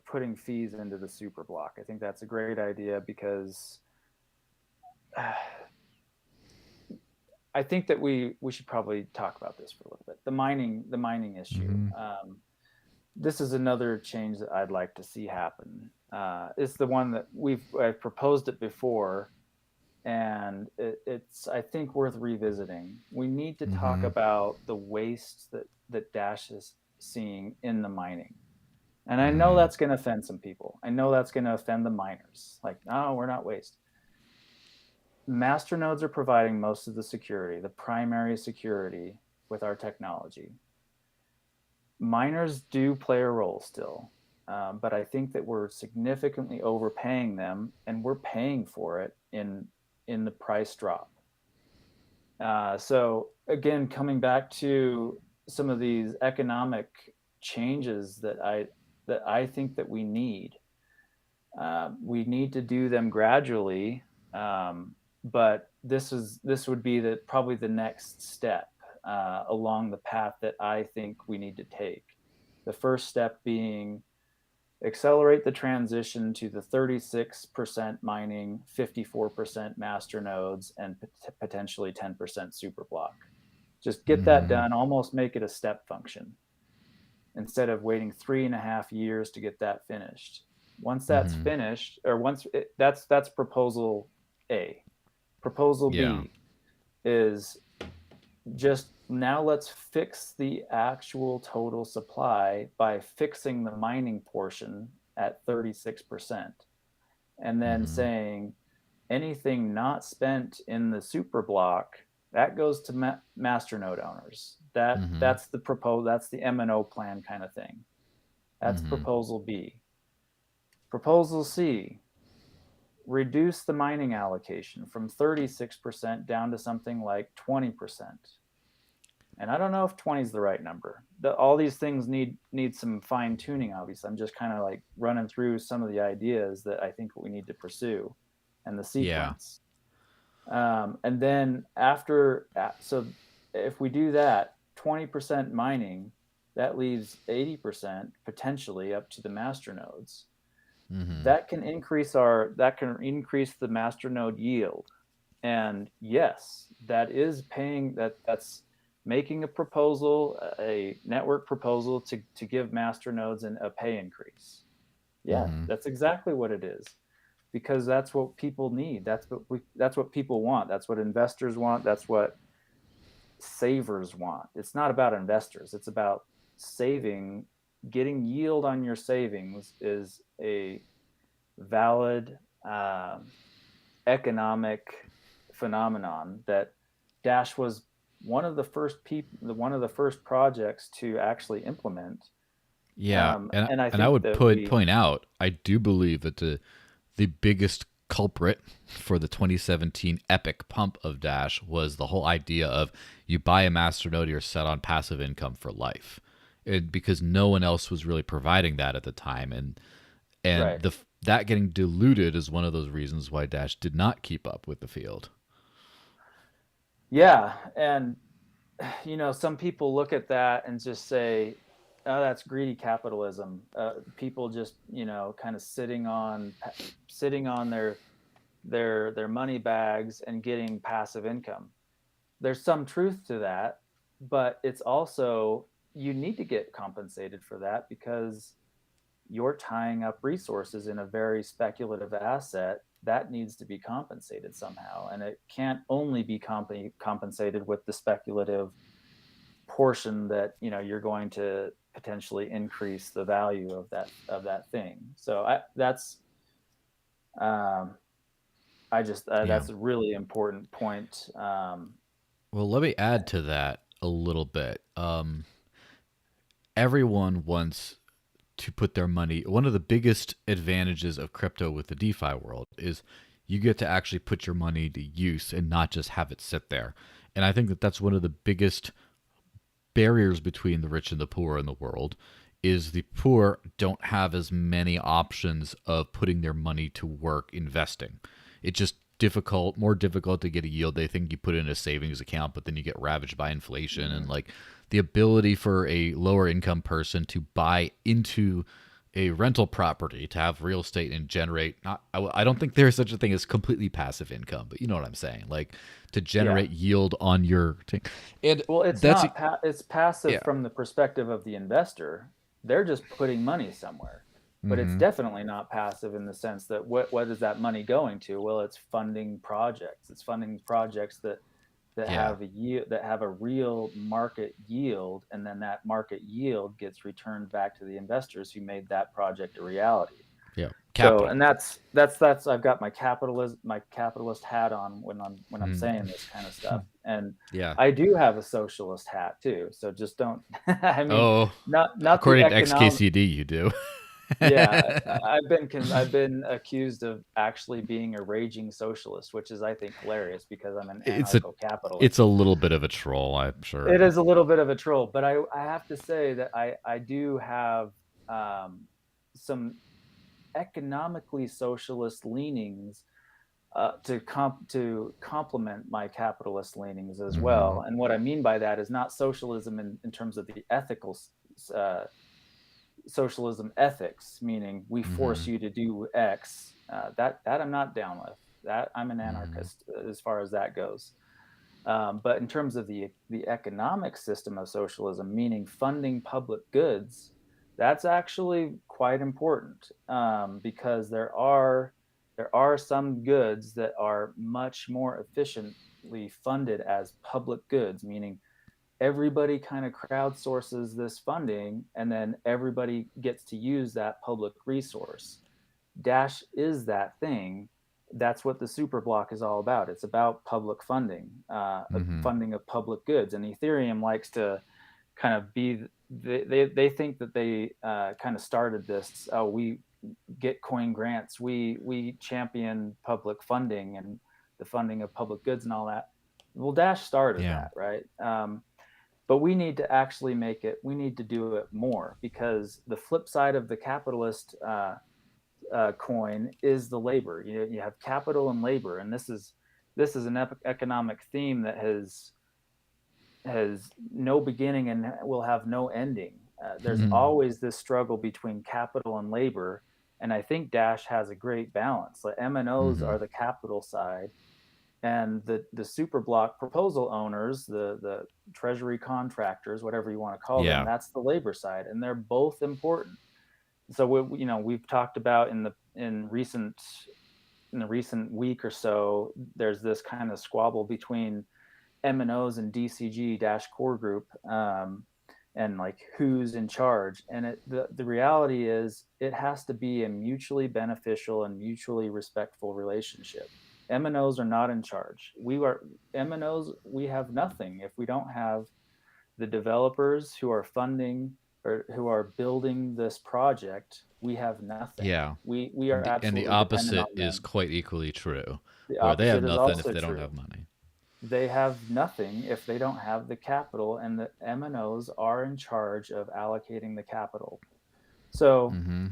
putting fees into the Superblock. I think that's a great idea because I think that we should probably talk about this for a little bit. The mining issue. This is another change that I'd like to see happen. It's the one that I've proposed it before, and it's I think worth revisiting. We need to talk about the waste that Dash is seeing in the mining, and I know that's going to offend some people. I know that's going to offend the miners. Like, no, we're not waste. Masternodes are providing most of the security, the primary security with our technology. Miners do play a role still, but I think that we're significantly overpaying them, and we're paying for it in the price drop. So again, coming back to some of these economic changes that I think that we need to do them gradually, but this would be probably the next step along the path that I think we need to take. The first step being accelerate the transition to the 36% mining, 54% masternodes, and potentially 10% Superblock. Just get that done, almost make it a step function instead of waiting 3.5 years to get that finished. Once that's finished, or that's proposal A. Proposal B is just now let's fix the actual total supply by fixing the mining portion at 36%. And then saying anything not spent in the Superblock, that goes to masternode owners. That's the MNO plan kind of thing. That's proposal B. Proposal C, reduce the mining allocation from 36% down to something like 20%. And I don't know if 20 is the right number. All these things need some fine tuning, obviously. I'm just kind of like running through some of the ideas that I think we need to pursue and the sequence. And then so if we do that, 20% mining, that leaves 80% potentially up to the masternodes. Mm-hmm. that can increase the masternode yield. And yes, that's making a proposal, a network proposal to give masternodes a pay increase. Yeah, Mm-hmm. that's exactly what it is, because that's what people need. That's what people want. That's what investors want. That's what savers want. It's not about investors. It's about saving. Getting yield on your savings is a valid economic phenomenon that Dash was one of the first projects to actually implement. Yeah, And I and I think would that we, point out, I do believe that the biggest culprit for the 2017 epic pump of Dash was the whole idea of you buy a masternode, you're set on passive income for life, because no one else was really providing that at the time, and right. that getting diluted is one of those reasons why Dash did not keep up with the field. Yeah. And, some people look at that and just say, oh, that's greedy capitalism. People just, kind of sitting on their money bags and getting passive income. There's some truth to that, but it's also, you need to get compensated for that, because you're tying up resources in a very speculative asset that needs to be compensated somehow. And it can't only be compensated with the speculative portion that you're going to potentially increase the value of that thing. So um, I just Yeah. that's a really important point. Well, let me add to that a little bit. Everyone wants to put their money. One of the biggest advantages of crypto with the DeFi world is you get to actually put your money to use and not just have it sit there. And I think that that's one of the biggest barriers between the rich and the poor in the world is the poor don't have as many options of putting their money to work investing. It's just more difficult to get a yield. They think you put it in a savings account, but then you get ravaged by inflation. And like the ability for a lower income person to buy into a rental property, to have real estate and generate, I don't think there's such a thing as completely passive income, but you know what I'm saying, like to Yeah. generate yield on your thing. And Well, it's that's not it's passive yeah. from the perspective of the investor. They're just putting money somewhere. But it's Mm-hmm. definitely not passive in the sense that what is that money going to? Well, it's funding projects. It's funding projects Yeah. that have a real market yield, and then that market yield gets returned back to the investors who made that project a reality. Yeah. So, Capital. and that's I've got my capitalist hat on when I'm Mm. saying this kind of stuff, and Yeah. I do have a socialist hat too. So just don't. I mean, Oh, not the according to economic. XKCD, you do. Yeah, I've been accused of actually being a raging socialist, which is, I think, hilarious, because I'm an it's a it's anarcho-capitalist. a little bit of a troll, I'm sure. It is a little bit of a troll, but I have to say that I do have some economically socialist leanings to complement my capitalist leanings as Mm-hmm. well. And what I mean by that is not socialism in terms of the ethical uh, socialism ethics, meaning we Mm-hmm. force you to do X. That I'm not down with. That I'm an Mm-hmm. anarchist as far as that goes. But in terms of the economic system of socialism, meaning funding public goods, that's actually quite important, because there are some goods that are much more efficiently funded as public goods, meaning everybody kind of crowdsources this funding, and then everybody gets to use that public resource. Dash is that thing. That's what the Superblock is all about. It's about public Mm-hmm. funding of public goods. And Ethereum likes to kind of be, they think that they kind of started this. Oh, we get coin grants. We champion public funding and the funding of public goods and all that. Well, Dash started Yeah. that, right? But we need to actually we need to do it more, because the flip side of the capitalist coin is the labor. You have capital and labor, and this is an economic theme that has no beginning and will have no ending. There's Mm-hmm. always this struggle between capital and labor, And I think Dash has a great balance. Like MNOs Mm-hmm. are the capital side, and the Superblock proposal owners, the Treasury contractors, whatever you want to call them, Yeah. that's the labor side, and they're both important. So we've talked about in the recent week or so, there's this kind of squabble between MNOs and DCG Dash Core Group, and like who's in charge. And the reality is, it has to be a mutually beneficial and mutually respectful relationship. MNOs are not in charge. MNOs. We have nothing if we don't have the developers who are funding or who are building this project. We have nothing. Yeah. We are And the absolutely dependent opposite on is them. quite equally true, The where they have opposite is nothing if also they don't true. have money. They have nothing if they don't have the capital, and the MNOs are in charge of allocating the capital. So Mm-hmm.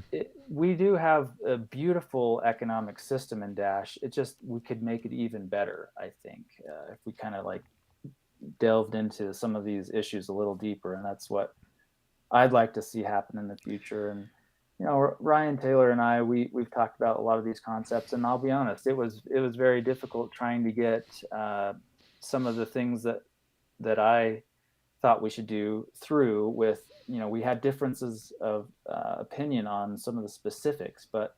we do have a beautiful economic system in Dash. It just, we could make it even better, I think, if we kind of like delved into some of these issues a little deeper. And that's what I'd like to see happen in the future. And Ryan Taylor and we've talked about a lot of these concepts, and I'll be honest, it was very difficult trying to get some of the things that I thought we should do through with. We had differences of opinion on some of the specifics, but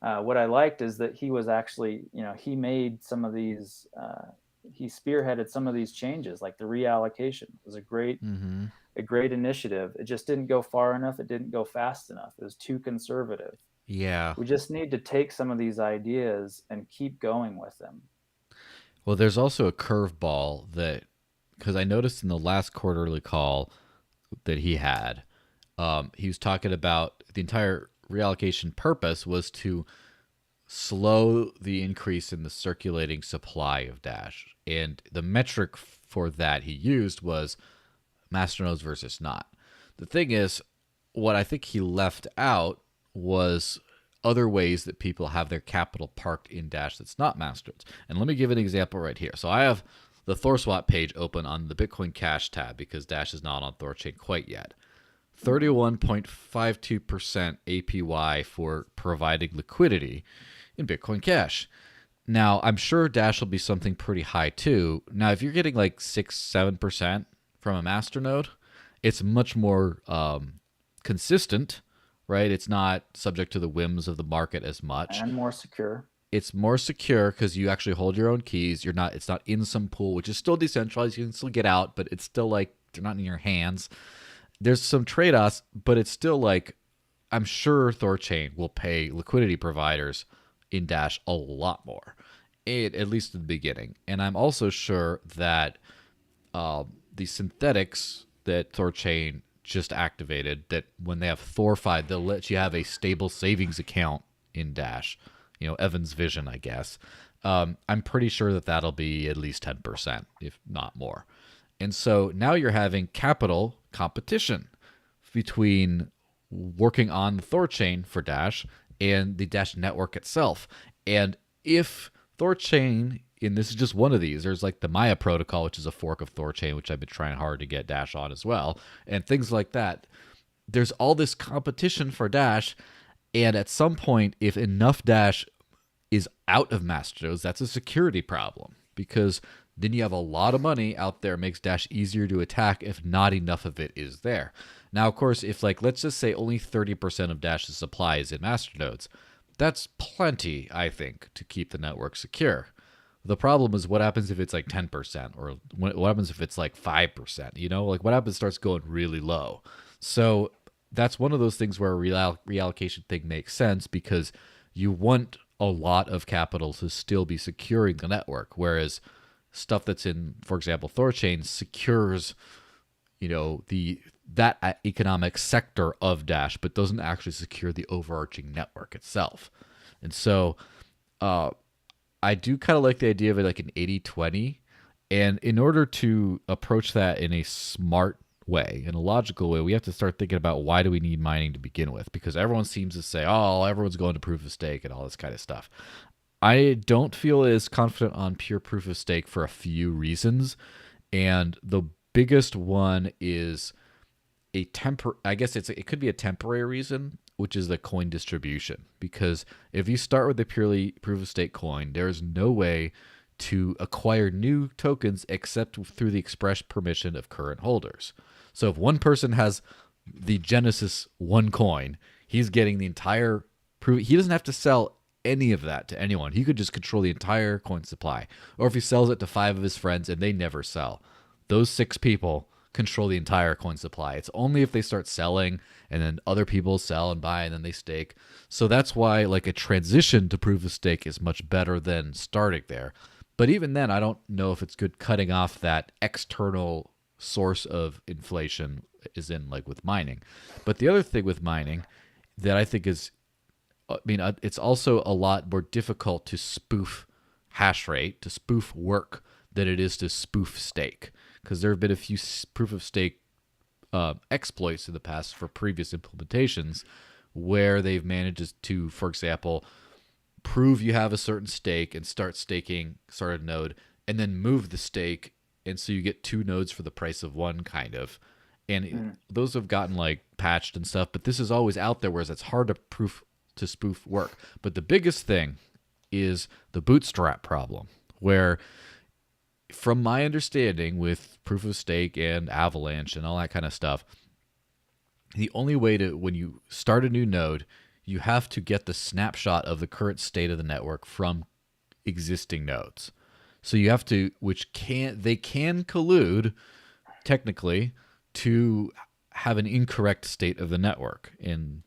what I liked is that he was actually, he made some of these, he spearheaded some of these changes, like the reallocation. It was Mm-hmm. a great initiative. It just didn't go far enough. It didn't go fast enough. It was too conservative. Yeah. We just need to take some of these ideas and keep going with them. Well, there's also a curveball that, because I noticed in the last quarterly call that he was talking about the entire reallocation purpose was to slow the increase in the circulating supply of Dash. And the metric for that he used was masternodes versus not. The thing is, what I think he left out was other ways that people have their capital parked in Dash that's not masternodes. And let me give an example right here. So I have the ThorSwap page open on the Bitcoin Cash tab because Dash is not on ThorChain quite yet. 31.52% APY for providing liquidity in Bitcoin Cash. Now, I'm sure Dash will be something pretty high too. Now, if you're getting like 6-7% from a masternode, it's much more consistent, right? It's not subject to the whims of the market as much. And more secure. It's more secure because you actually hold your own keys. It's not in some pool, which is still decentralized. You can still get out, but it's still like they're not in your hands. There's some trade-offs, but it's still like, I'm sure ThorChain will pay liquidity providers in Dash a lot more, at least in the beginning. And I'm also sure that the synthetics that ThorChain just activated, that when they have ThorFi, they'll let you have a stable savings account in Dash. Evan's vision, I guess. I'm pretty sure that that'll be at least 10%, if not more. And so now you're having capital competition between working on the ThorChain for Dash and the Dash network itself. And if ThorChain, and this is just one of these, there's like the Maya protocol, which is a fork of ThorChain, which I've been trying hard to get Dash on as well, and things like that. There's all this competition for Dash, and at some point, if enough Dash is out of masternodes, that's a security problem, because then you have a lot of money out there, makes Dash easier to attack if not enough of it is there. Now, of course, if let's just say only 30% of Dash's supply is in masternodes, that's plenty, I think, to keep the network secure. The problem is what happens if it's like 10%, or what happens if it's like 5%, what happens if it starts going really low. So that's one of those things where a reallocation thing makes sense, because you want a lot of capital to still be securing the network, whereas stuff that's in, for example, ThorChain secures, that economic sector of Dash, but doesn't actually secure the overarching network itself. And so I do kind of like the idea of it like an 80-20. And in order to approach that in a smart way, in a logical way, we have to start thinking about, why do we need mining to begin with? Because everyone seems to say, oh, everyone's going to proof of stake and all this kind of stuff. I don't feel as confident on pure proof of stake for a few reasons. And the biggest one is I guess it could be a temporary reason. which is the coin distribution. Because if you start with a purely proof of stake coin, there is no way to acquire new tokens except through the express permission of current holders. So if one person has the Genesis one coin, he's getting the entire proof. He doesn't have to sell any of that to anyone. He could just control the entire coin supply. Or if he sells it to 5 of his friends and they never sell, those 6 people control the entire coin supply. It's only if they start selling and then other people sell and buy and then they stake. So that's why like a transition to proof of stake is much better than starting there. But even then, I don't know if it's good cutting off that external source of inflation, is in like with mining. But the other thing with mining that I think is, I mean, it's also a lot more difficult to spoof hash rate, to spoof work, than it is to spoof stake. Because there have been a few proof of stake exploits in the past for previous implementations where they've managed to, for example, prove you have a certain stake and start a node, and then move the stake, and so you get 2 nodes for the price of one, kind of. And those have gotten like patched and stuff, but this is always out there, whereas it's hard to spoof work. But the biggest thing is the bootstrap problem, where from my understanding with proof of stake and Avalanche and all that kind of stuff, the only way to, when you start a new node, you have to get the snapshot of the current state of the network from existing nodes. So you have to, they can collude technically to have an incorrect state of the network and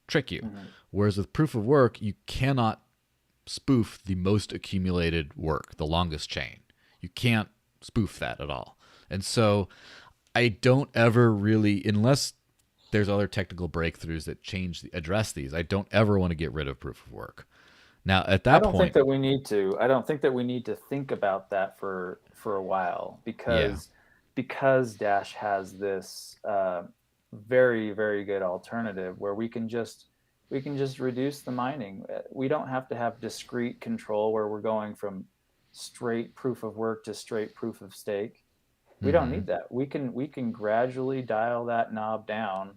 trick you. Whereas with proof of work, you cannot spoof the most accumulated work, the longest chain. You can't spoof that at all. And so I don't ever really, unless there's other technical breakthroughs that address these, I don't ever want to get rid of proof of work. Now, at that point, I don't think that we need to. I don't think that we need to think about that for a while, because Dash has this very, very good alternative where we can just reduce the mining. We don't have to have discrete control where we're going from straight proof of work to straight proof of stake. We don't need that. We can gradually dial that knob down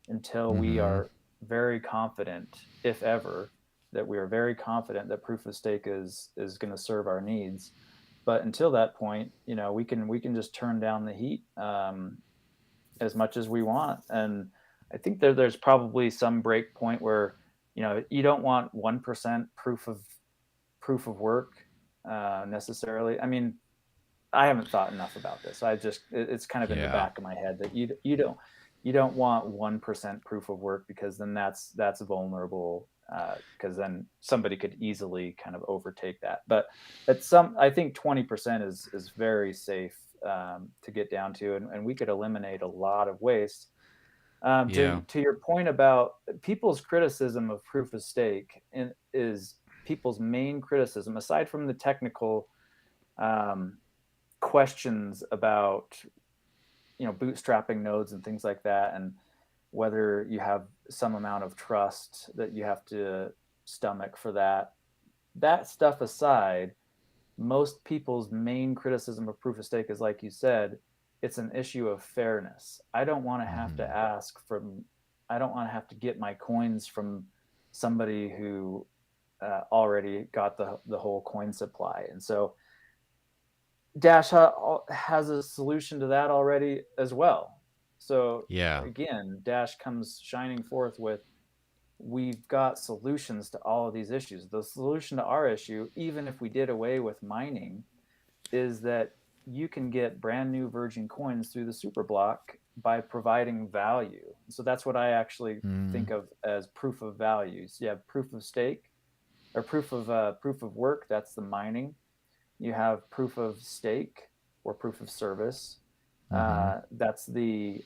until we are very confident, if ever, that we are very confident that proof of stake is going to serve our needs. But until that point, we can just turn down the heat as much as we want. And I think there's probably some break point where you don't want 1% proof of work necessarily. I mean, I haven't thought enough about this. It's kind of in the back of my head that you don't want 1% proof of work, because then that's vulnerable, because then somebody could easily kind of overtake that. But I think 20% is very safe to get down to, and we could eliminate a lot of waste. To your point about people's criticism of proof of stake, is people's main criticism, aside from the technical questions about bootstrapping nodes and things like that, and whether you have some amount of trust that you have to stomach for that stuff aside, most people's main criticism of proof of stake is, like you said, it's an issue of fairness. I don't want to have to get my coins from somebody who already got the whole coin supply. And so Dash has a solution to that already as well. So again, Dash comes shining forth with, we've got solutions to all of these issues. The solution to our issue, even if we did away with mining, is that you can get brand new virgin coins through the Superblock by providing value. So that's what I actually think of as proof of value. So you have proof of stake, or proof of work. That's the mining. You have proof of stake or proof of service. That's the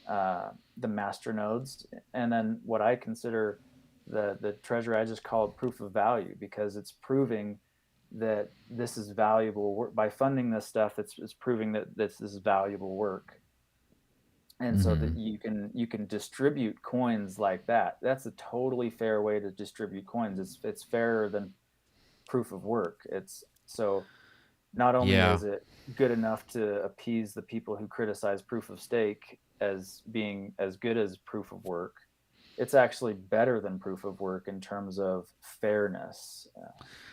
masternodes. And then what I consider the treasury, I just call it proof of value, because it's proving that this is valuable work. By funding this stuff, it's proving that this is valuable work. And so that you can distribute coins like that. That's a totally fair way to distribute coins. It's fairer than proof of work. It's so not only is it good enough to appease the people who criticize proof of stake as being as good as proof of work, it's actually better than proof of work in terms of fairness.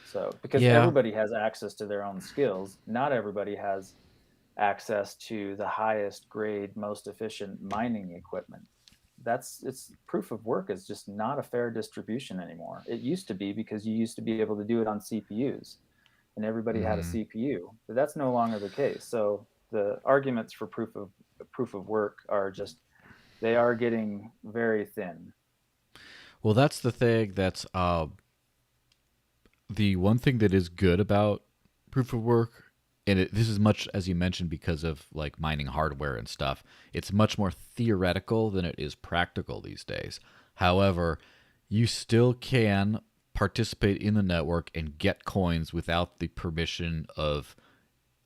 So because Yeah. everybody has access to their own skills, not everybody has access to the highest grade, most efficient mining equipment. It's proof of work is just not a fair distribution anymore. It used to be because you used to be able to do it on CPUs and everybody had a Hmm. CPU, but that's no longer the case. So the arguments for proof of work are just, they are getting very thin. Well, that's the thing. That's the one thing that is good about proof of work, and this is much as you mentioned because of like mining hardware and stuff. It's much more theoretical than it is practical these days. However, you still can participate in the network and get coins without the permission of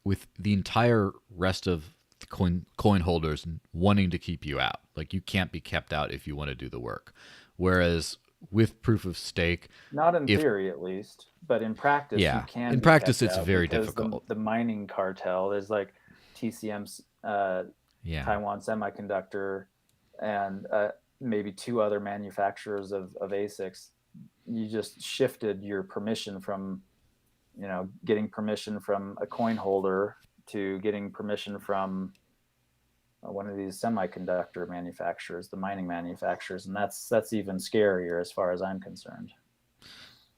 with the entire rest of the coin holders wanting to keep you out. Like you can't be kept out if you want to do the work. Whereas with proof of stake, Not in if theory, at least, but in practice, you yeah, can in be practice kept it's out very because difficult. the mining cartel, there's like TCM's Yeah. Taiwan Semiconductor and maybe two other manufacturers of ASICs. You just shifted your permission from, getting permission from a coin holder to getting permission from one of these semiconductor manufacturers, the mining manufacturers, and that's even scarier as far as I'm concerned.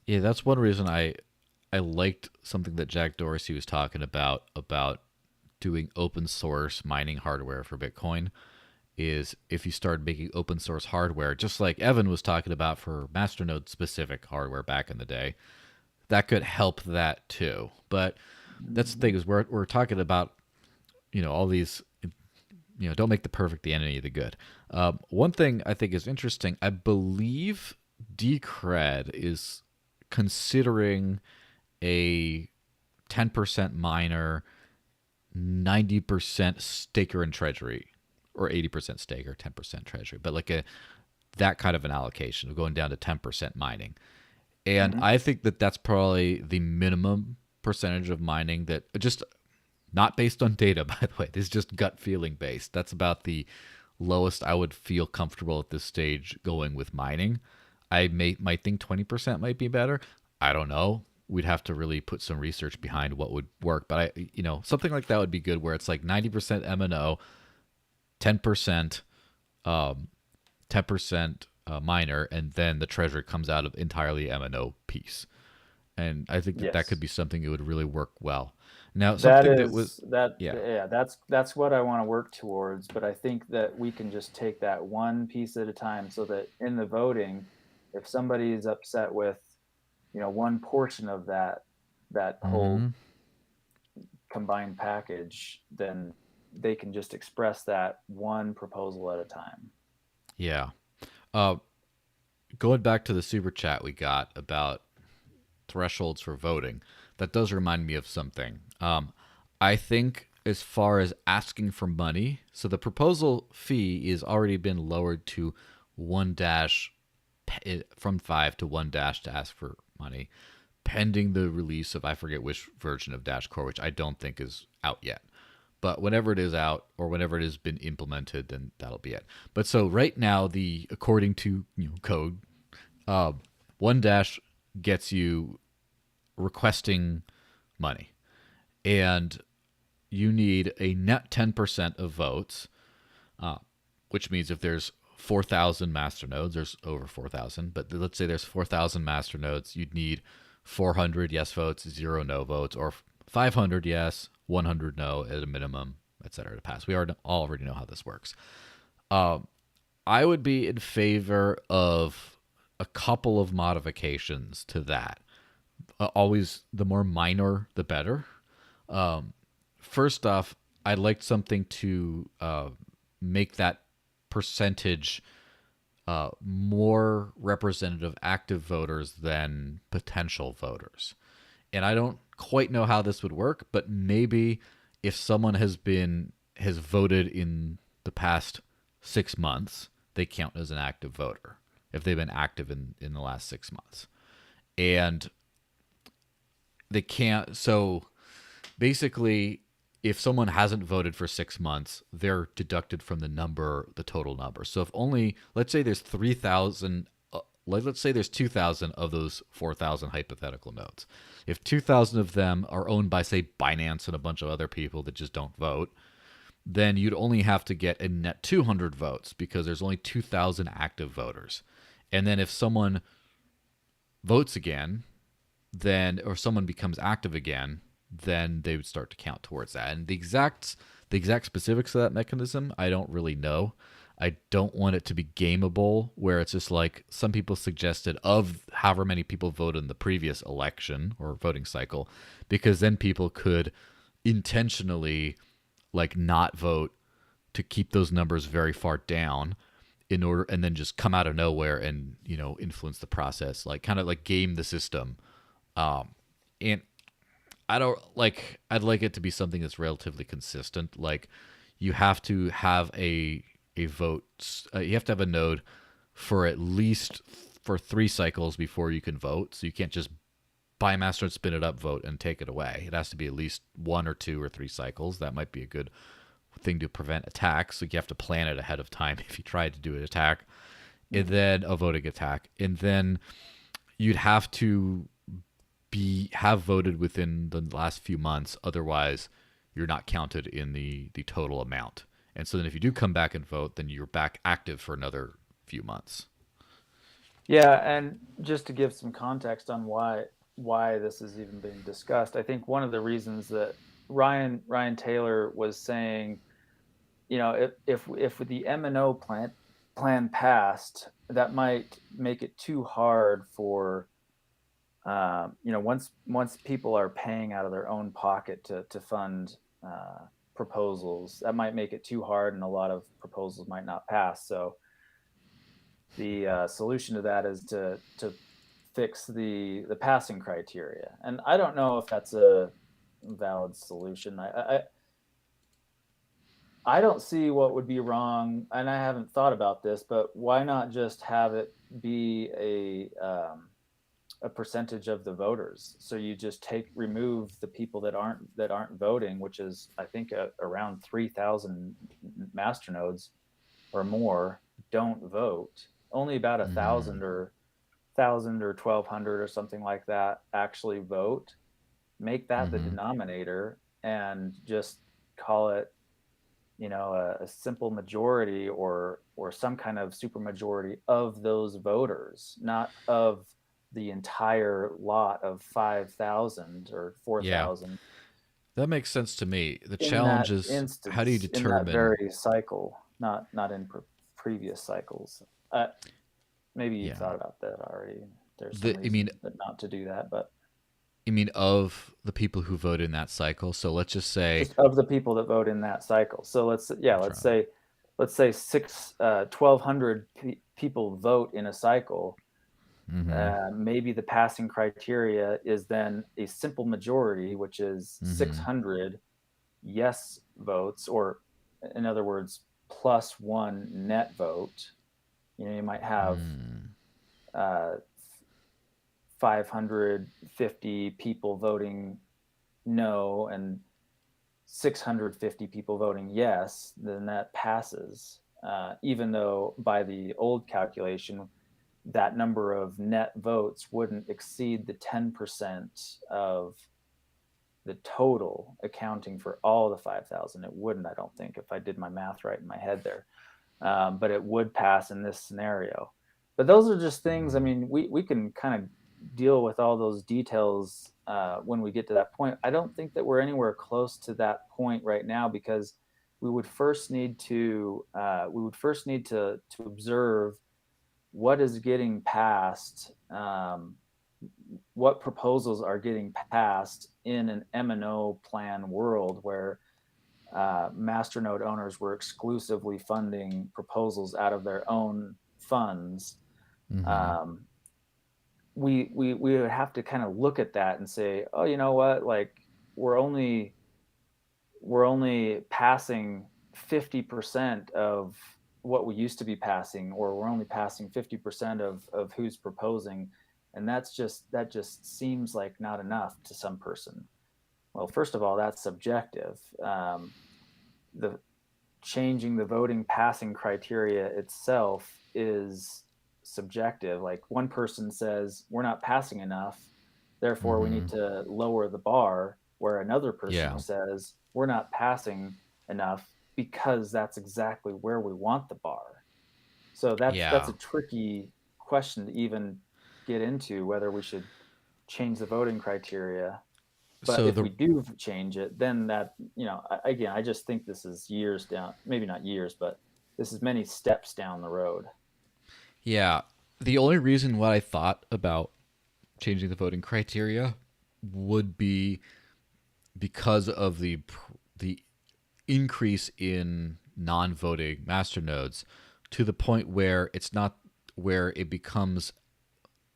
Yeah, that's one reason I liked something that Jack Dorsey was talking about doing open source mining hardware for Bitcoin is if you start making open source hardware, just like Evan was talking about for masternode specific hardware back in the day, that could help that too. But that's the Mm-hmm. thing is we're talking about all these don't make the perfect the enemy of the good. One thing I think is interesting, I believe Decred is considering a 10% miner, 90% staker and treasury, or 80% staker, 10% treasury, but like that kind of an allocation of going down to 10% mining. And Mm-hmm. I think that that's probably the minimum percentage of mining that just not based on data, by the way. This is just gut feeling based. That's about the lowest I would feel comfortable at this stage going with mining. Might think 20% might be better. I don't know. We'd have to really put some research behind what would work. But something like that would be good where it's like 90% MNO, 10% um 10% miner, and then the treasury comes out of entirely MNO piece. And I think that could Yes. be something that would really work well. Now, That something that was is that yeah. yeah, that's what I want to work towards, but I think that we can just take that one piece at a time so that in the voting, if somebody is upset with, one portion of that whole Hmm. combined package, then they can just express that one proposal at a time. Yeah. Uh, Going back to the super chat we got about thresholds for voting, that does remind me of something. I think as far as asking for money, so the proposal fee is already been lowered to one dash from 5 to 1 dash to ask for money, pending the release of I forget which version of Dash Core, which I don't think is out yet. But whenever it is out or whenever it has been implemented, then that'll be it. But so right now, the according to code, uh, 1 dash gets you requesting money, and you need a net 10% of votes, uh, which means if there's 4,000 master nodes, there's over 4,000, but let's say there's 4,000 master nodes, you'd need 400 yes votes, 0 no votes, or 500 yes, 100 no at a minimum, etc. to pass. We already know how this works. Um, I would be in favor of a couple of modifications to that. Always the more minor, the better. Um, First off, I'd like something to make that percentage more representative active voters than potential voters. And I don't quite know how this would work, but maybe if someone has voted in the past 6 months, they count as an active voter if they've been active in the last 6 months. And they can't, so basically if someone hasn't voted for 6 months, they're deducted from the total number. So if only, let's say there's 3,000, let's say there's 2,000 of those 4,000 hypothetical nodes. If 2,000 of them are owned by, say, Binance and a bunch of other people that just don't vote, then you'd only have to get a net 200 votes because there's only 2,000 active voters. And then if someone votes again, then, or someone becomes active again, then they would start to count towards that. And the exact specifics of that mechanism, I don't really know. I don't want it to be gameable where it's just like some people suggested of however many people voted in the previous election or voting cycle, because then people could intentionally like not vote to keep those numbers very far down in order, and then just come out of nowhere and influence the process, like kind of like game the system. And I don't like. I'd like it to be something that's relatively consistent. Like you have to have a vote. You have to have a node for at least for 3 cycles before you can vote. So you can't just buy a master and spin it up, vote, and take it away. It has to be at least 1 or 2 or 3 cycles. That might be a good thing to prevent attacks. So you have to plan it ahead of time if you try to do an attack, and then a voting attack, and then you'd have to have voted within the last few months. Otherwise, you're not counted in the total amount. And so then if you do come back and vote, then you're back active for another few months. Yeah, and just to give some context on why this is even being discussed, I think one of the reasons that Ryan Taylor was saying, if the MNO plan passed, that might make it too hard for once people are paying out of their own pocket to fund proposals, that might make it too hard, and a lot of proposals might not pass. So the solution to that is to fix the passing criteria, and I don't know if that's a valid solution. I don't see what would be wrong, and I haven't thought about this, but why not just have it be a percentage of the voters? So you just remove the people that aren't voting, which is I think around 3,000 masternodes or more don't vote. Only about 1,000 or 1,200 or something like that actually vote. Make that the denominator and just call it a simple majority or some kind of supermajority of those voters, not of the entire lot of 5,000 or 4,000. Yeah, that makes sense to me. The In challenge that is how do you instance, in that determine? very cycle, not in previous cycles. Maybe you've Yeah, thought about that already. There's some I mean, reason not to do that, but of the people who vote in that cycle. So let's just say, just of the people that vote in that cycle. So let's say 1,200 people vote in a cycle. Maybe the passing criteria is then a simple majority, which is 600 yes votes, or in other words, plus 1 net vote. You might have 550 people voting no and 650 people voting yes, then that passes. Even though by the old calculation, that number of net votes wouldn't exceed the 10% of the total, accounting for all the 5,000. It wouldn't, I don't think, if I did my math right in my head there. But it would pass in this scenario. But those are just things, I mean, we can kind of deal with all those details when we get to that point. I don't think that we're anywhere close to that point right now, because we would first need to observe what is getting passed, what proposals are getting passed in an MNO plan world where masternode owners were exclusively funding proposals out of their own funds. We would have to kind of look at that and say, oh, you know what? Like we're only passing 50% of what we used to be passing, or we're only passing 50% of who's proposing, and that just seems like not enough to some person. Well, first of all, that's subjective. The changing the voting passing criteria itself is subjective. Like one person says we're not passing enough, therefore we need to lower the bar, where another person Yeah. says we're not passing enough because that's exactly where we want the bar. So that's Yeah. a tricky question to even get into, whether we should change the voting criteria. But So if the we do change it, then that, again, I just think this is years down, maybe not years, but this is many steps down the road. Yeah, the only reason why I thought about changing the voting criteria would be because of the increase in non-voting masternodes to the point where it's not where it becomes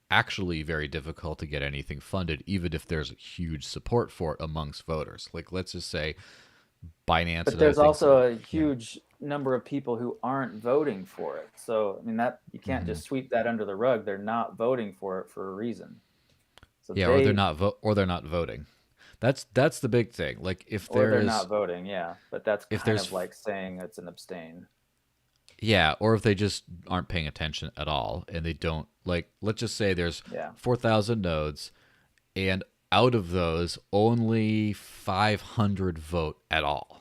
actually very difficult to get anything funded, even if there's huge support for it amongst voters. Like, let's just say Binance But and other there's things. also a Yeah. huge number of people who aren't voting for it. So, I mean, that you can't just sweep that under the rug. They're not voting for it for a reason. So Yeah, or they're not voting. That's the big thing. Like or they're not voting, yeah. But that's if kind there's of like saying it's an abstain. yeah, or if they just aren't paying attention at all and they don't, like, let's just say there's Yeah. 4,000 nodes and out of those only 500 vote at all.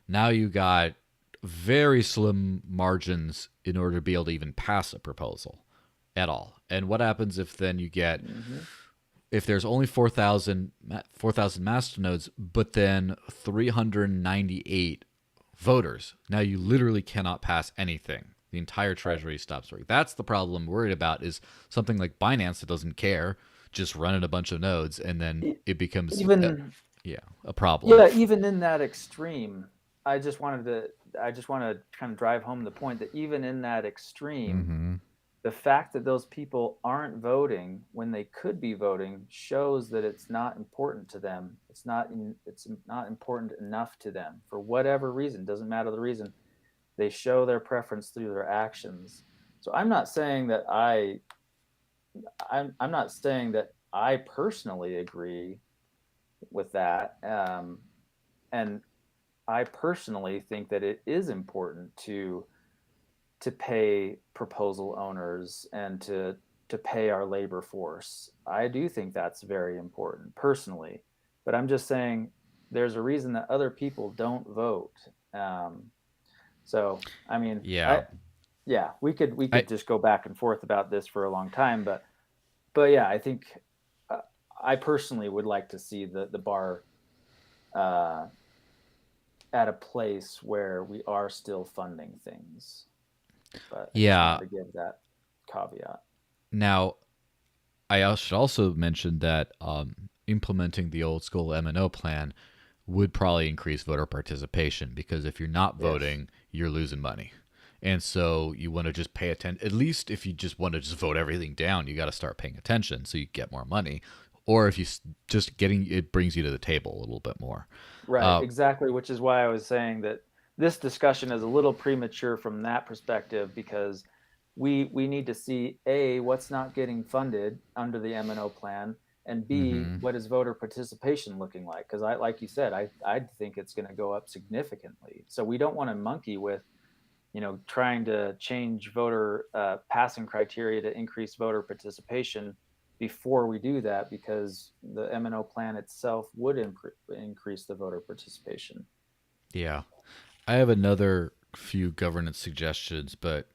Now you got very slim margins in order to be able to even pass a proposal at all. And what happens if then you get Hmm. if there's only 4,000 masternodes, but then 398 voters? Now you literally cannot pass anything. The entire Right. treasury stops working. That's the problem I'm worried about, is something like Binance that doesn't care, just running a bunch of nodes, and then it becomes Even yeah, a problem. Yeah, even in that extreme, I just wanted to I just want to kind of drive home the point that even in that extreme, the fact that those people aren't voting when they could be voting shows that it's not important to them. It's not important enough to them for whatever reason. Doesn't matter the reason. They show their preference through their actions. So I'm not saying that I'm not saying that I personally agree with that. And I personally think that it is important to pay proposal owners and to pay our labor force. I do think that's very important personally, but I'm just saying there's a reason that other people don't vote. Um, so I mean, Yeah. yeah, we I could just go back and forth about this for a long time, but yeah, I think uh, I personally would like to see the bar uh, at a place where we are still funding things. But I just yeah. wanted to give that caveat. Now, should also mention that implementing the old school MNO plan would probably increase voter participation, because if you're not Yes. voting, you're losing money. And so you want to just pay attention. At least if you just want to just vote everything down, you got to start paying attention so you get more money. Or if you just getting it brings you to the table a little bit more. Right, Uh, exactly, which is why I was saying that this discussion is a little premature from that perspective because we need to see A, what's not getting funded under the MNO plan, and B, mm-hmm. what is voter participation looking like? Because like you said, I think it's going to go up significantly. So we don't want to monkey with, trying to change voter passing criteria to increase voter participation before we do that, because the MNO plan itself would increase the voter participation. Yeah. I have another few governance suggestions, but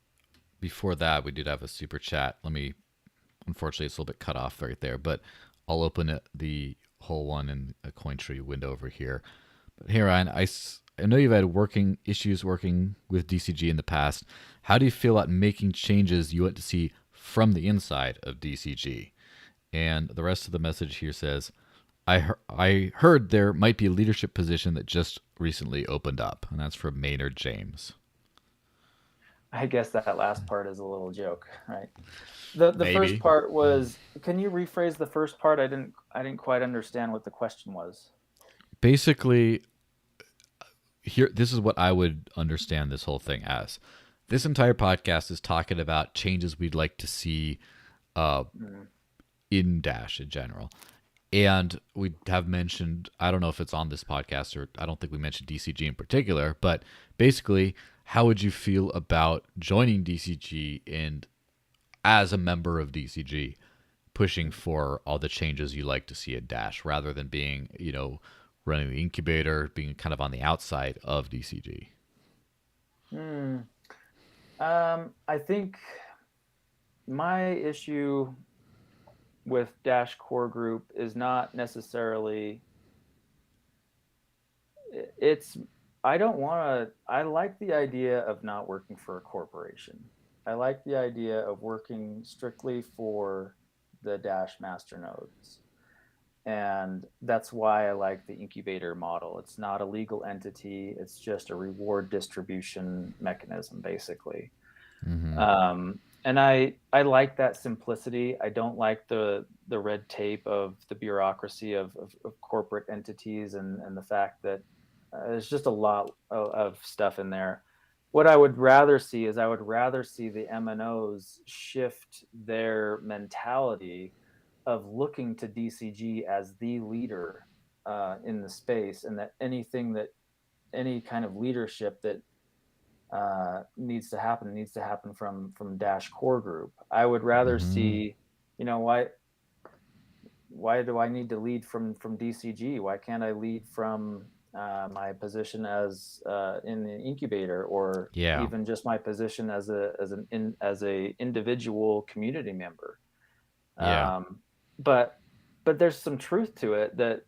before that, we did have a super chat. Unfortunately, it's a little bit cut off right there, but I'll open the whole one in a CoinTree window over here. But here, Ryan, I know you've had issues working with DCG in the past. How do you feel about making changes you want to see from the inside of DCG? And the rest of the message here says, I heard there might be a leadership position that just recently opened up, and that's from Maynard James. I guess that last part is a little joke, right? The first Maybe. part was, can you rephrase the first part? I didn't quite understand what the question was. Basically, here this is what I would understand this whole thing as. This entire podcast is talking about changes we'd like to see uh, Mm. in Dash in general. And we have mentioned, I don't know if it's on this podcast or I don't think we mentioned DCG in particular, but basically, how would you feel about joining DCG and as a member of DCG, pushing for all the changes you like to see at Dash rather than being, running the incubator, being kind of on the outside of DCG? Hmm. I think my issue with Dash Core Group is not necessarily it's I don't want to I like the idea of not working for a corporation. I like the idea of working strictly for the Dash masternodes. And that's why I like the incubator model. It's not a legal entity, it's just a reward distribution mechanism basically. Mm-hmm. And I like that simplicity. I don't like the red tape of the bureaucracy of corporate entities and the fact that there's just a lot of stuff in there. What I would rather see is I would rather see the MNOs shift their mentality of looking to DCG as the leader in the space, and that anything that any kind of leadership that needs to happen from Dash Core Group. I would rather Mm-hmm. see, why do I need to lead from DCG? Why can't I lead from my position as in the incubator, or Yeah. even just my position as a individual community member? Yeah. Um, but there's some truth to it that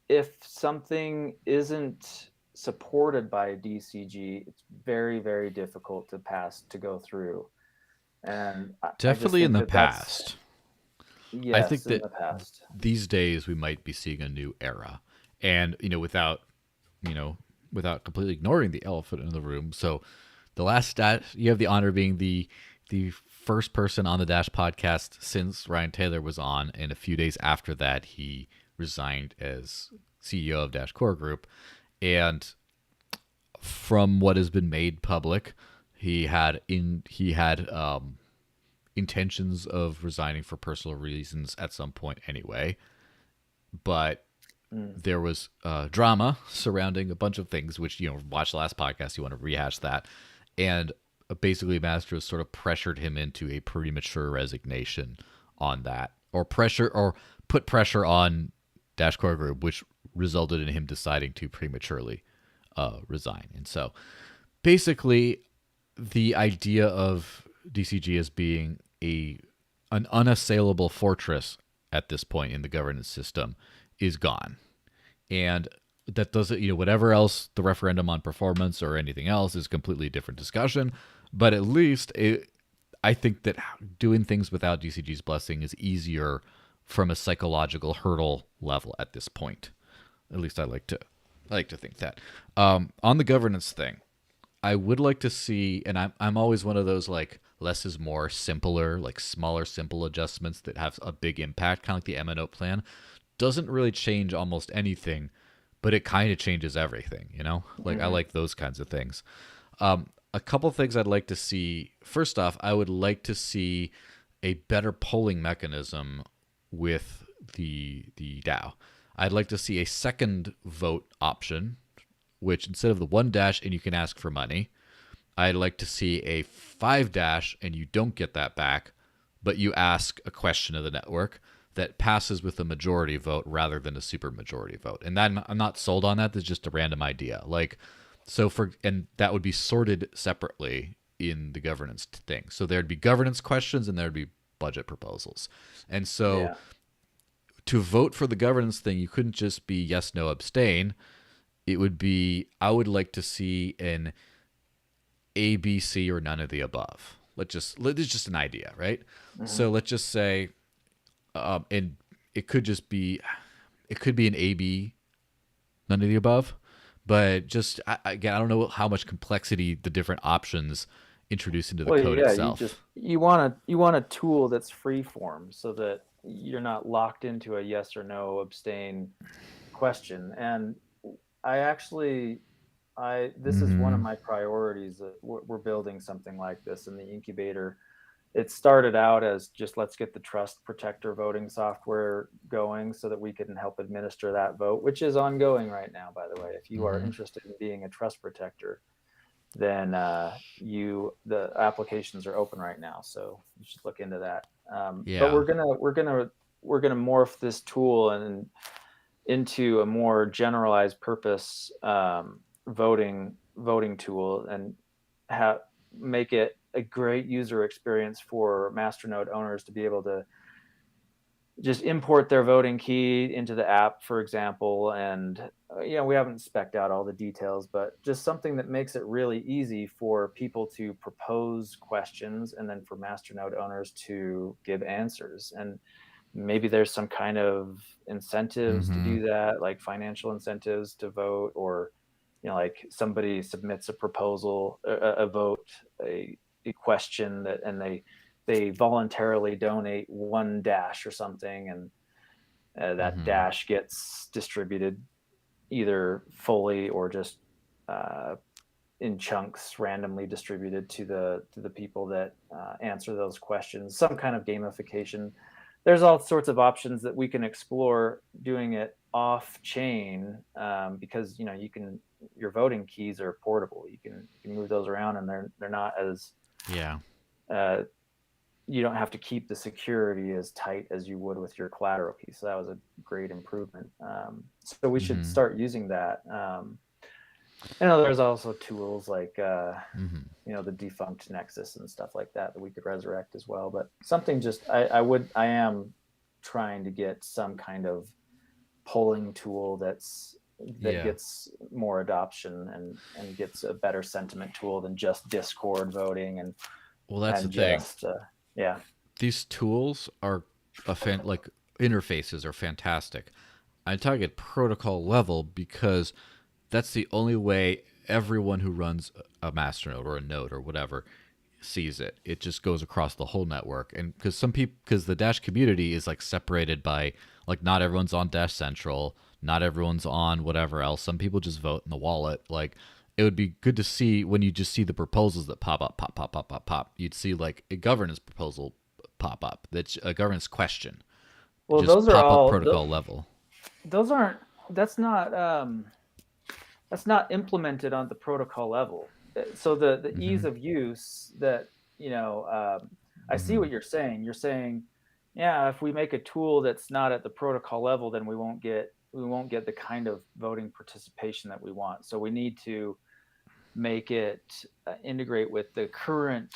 if something isn't supported by DCG, it's very, very difficult to go through. And I just Definitely in think the that that's, past. I think yes, in that the past. these days we might be seeing a new era. And, you know, without completely ignoring the elephant in the room. So the last stat, you have the honor of being the first person on the Dash podcast since Ryan Taylor was on, and a few days after that he resigned as CEO of Dash Core Group. And from what has been made public, he had intentions of resigning for personal reasons at some point anyway. But Mm. there was drama surrounding a bunch of things, which, watch the last podcast, you want to rehash that. And basically, Masters sort of pressured him into a premature resignation on that, or put pressure on Dash Core Group, which resulted in him deciding to prematurely resign. And so basically, the idea of DCG as being an unassailable fortress at this point in the governance system is gone. And that doesn't, whatever else the referendum on performance or anything else is completely different discussion. But at least I think that doing things without DCG's blessing is easier from a psychological hurdle level at this point. At least I like to think that. On the governance thing, I would like to see, and I'm always one of those like less is more, simpler, like smaller, simple adjustments that have a big impact, kind of like the MNO plan. Doesn't really change almost anything, but it kind of changes everything, Like I Mm-hmm. like those kinds of things. A couple things I'd like to see. First off, I would like to see a better polling mechanism with the DAO. I'd like to see a second vote option, which instead of the one dash and you can ask for money, I'd like to see a 5 dash and you don't get that back, but you ask a question of the network that passes with a majority vote rather than a super majority vote. And then I'm not sold on that. That's just a random idea. And that would be sorted separately in the governance thing. So there'd be governance questions and there'd be budget proposals. And so Yeah. to vote for the governance thing, you couldn't just be yes, no, abstain. It would be, I would like to see an A, B, C, or none of the above. It's just an idea, right? Mm-hmm. So let's just say, and it could it could be an A, B, none of the above, but just, again, I don't know how much complexity the different options introduce into the Well, code yeah, itself. you want a tool that's free form so that you're not locked into a yes or no abstain question. And I actually, I this is one of Mm-hmm. my priorities. That we're building something like this in the incubator. it started out as just let's get the trust protector voting software going so that we can help administer that vote, which is ongoing right now, by the way. If you are interested in being a trust protector, then the applications are open right now, so you should look into that. But we're gonna morph this tool and into a more generalized purpose voting tool and make it a great user experience for masternode owners to be able to just import their voting key into the app, for example. And we haven't spec'd out all the details, but just something that makes it really easy for people to propose questions and then for masternode owners to give answers. And maybe there's some kind of incentives to do that, like financial incentives to vote, or like somebody submits a proposal, a vote, a question that, and they voluntarily donate 1 dash or something, and that dash gets distributed either fully or just in chunks, randomly distributed to the people that answer those questions. Some kind of gamification. There's all sorts of options that we can explore doing it off chain, because your voting keys are portable. You can move those around, and they're not as you don't have to keep the security as tight as you would with your collateral key. So that was a great improvement. So we should start using that. There's also tools like the defunct Nexus and stuff like that we could resurrect as well. But something just I am trying to get some kind of polling tool that gets more adoption and gets a better sentiment tool than just Discord voting. And well, that's the thing. These tools are like interfaces are fantastic. I'm talking at protocol level because that's the only way everyone who runs a masternode or a node or whatever sees it. It just goes across the whole network. And because the Dash community is like separated by, like, not everyone's on Dash Central, not everyone's on whatever else. Some people just vote in the wallet. Like, it would be good to see when you just see the proposals that pop up, pop. You'd see like a governance proposal pop up. That's a governance question. Well, just those are all protocol level. Those aren't. That's not implemented on the protocol level. So the ease of use that I see what you're saying. You're saying, if we make a tool that's not at the protocol level, then we won't get the kind of voting participation that we want. So we need to make it integrate with the current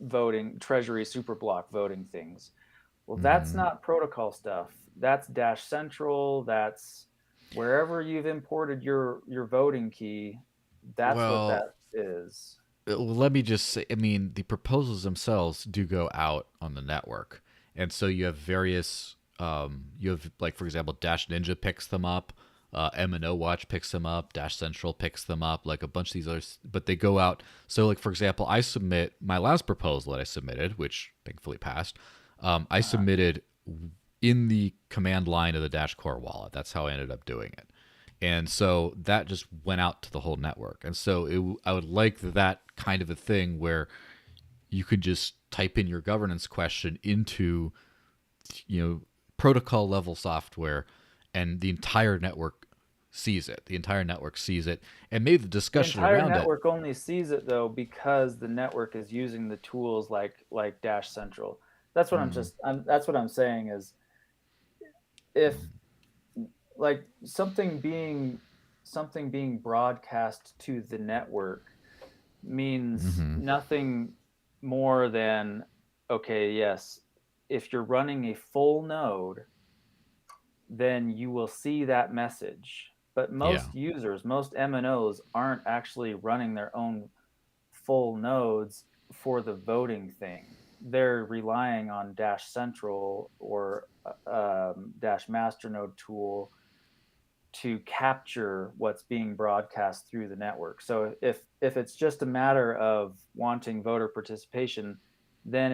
voting Treasury Superblock voting things. Well, that's not protocol stuff. That's Dash Central. That's wherever you've imported your voting key. That's what that is. Let me just say, I mean, the proposals themselves do go out on the network. And so you have various, like, for example, Dash Ninja picks them up, MNO Watch picks them up, Dash Central picks them up, like a bunch of these others, but they go out. So, like, for example, I submit my last proposal that I submitted, which thankfully passed. I submitted in the command line of the Dash Core wallet. That's how I ended up doing it. And so that just went out to the whole network. And so I would like that kind of a thing where you could just type in your governance question into, protocol level software, and the entire network sees it. The entire network sees it, and maybe the discussion around it. The entire network only sees it though because the network is using the tools like Dash Central. That's what that's what I'm saying is, if like something being broadcast to the network means nothing more than, okay, yes, if you're running a full node, then you will see that message. But most users, most MNOs aren't actually running their own full nodes for the voting thing. They're relying on Dash Central or Dash Masternode tool to capture what's being broadcast through the network. So if it's just a matter of wanting voter participation, then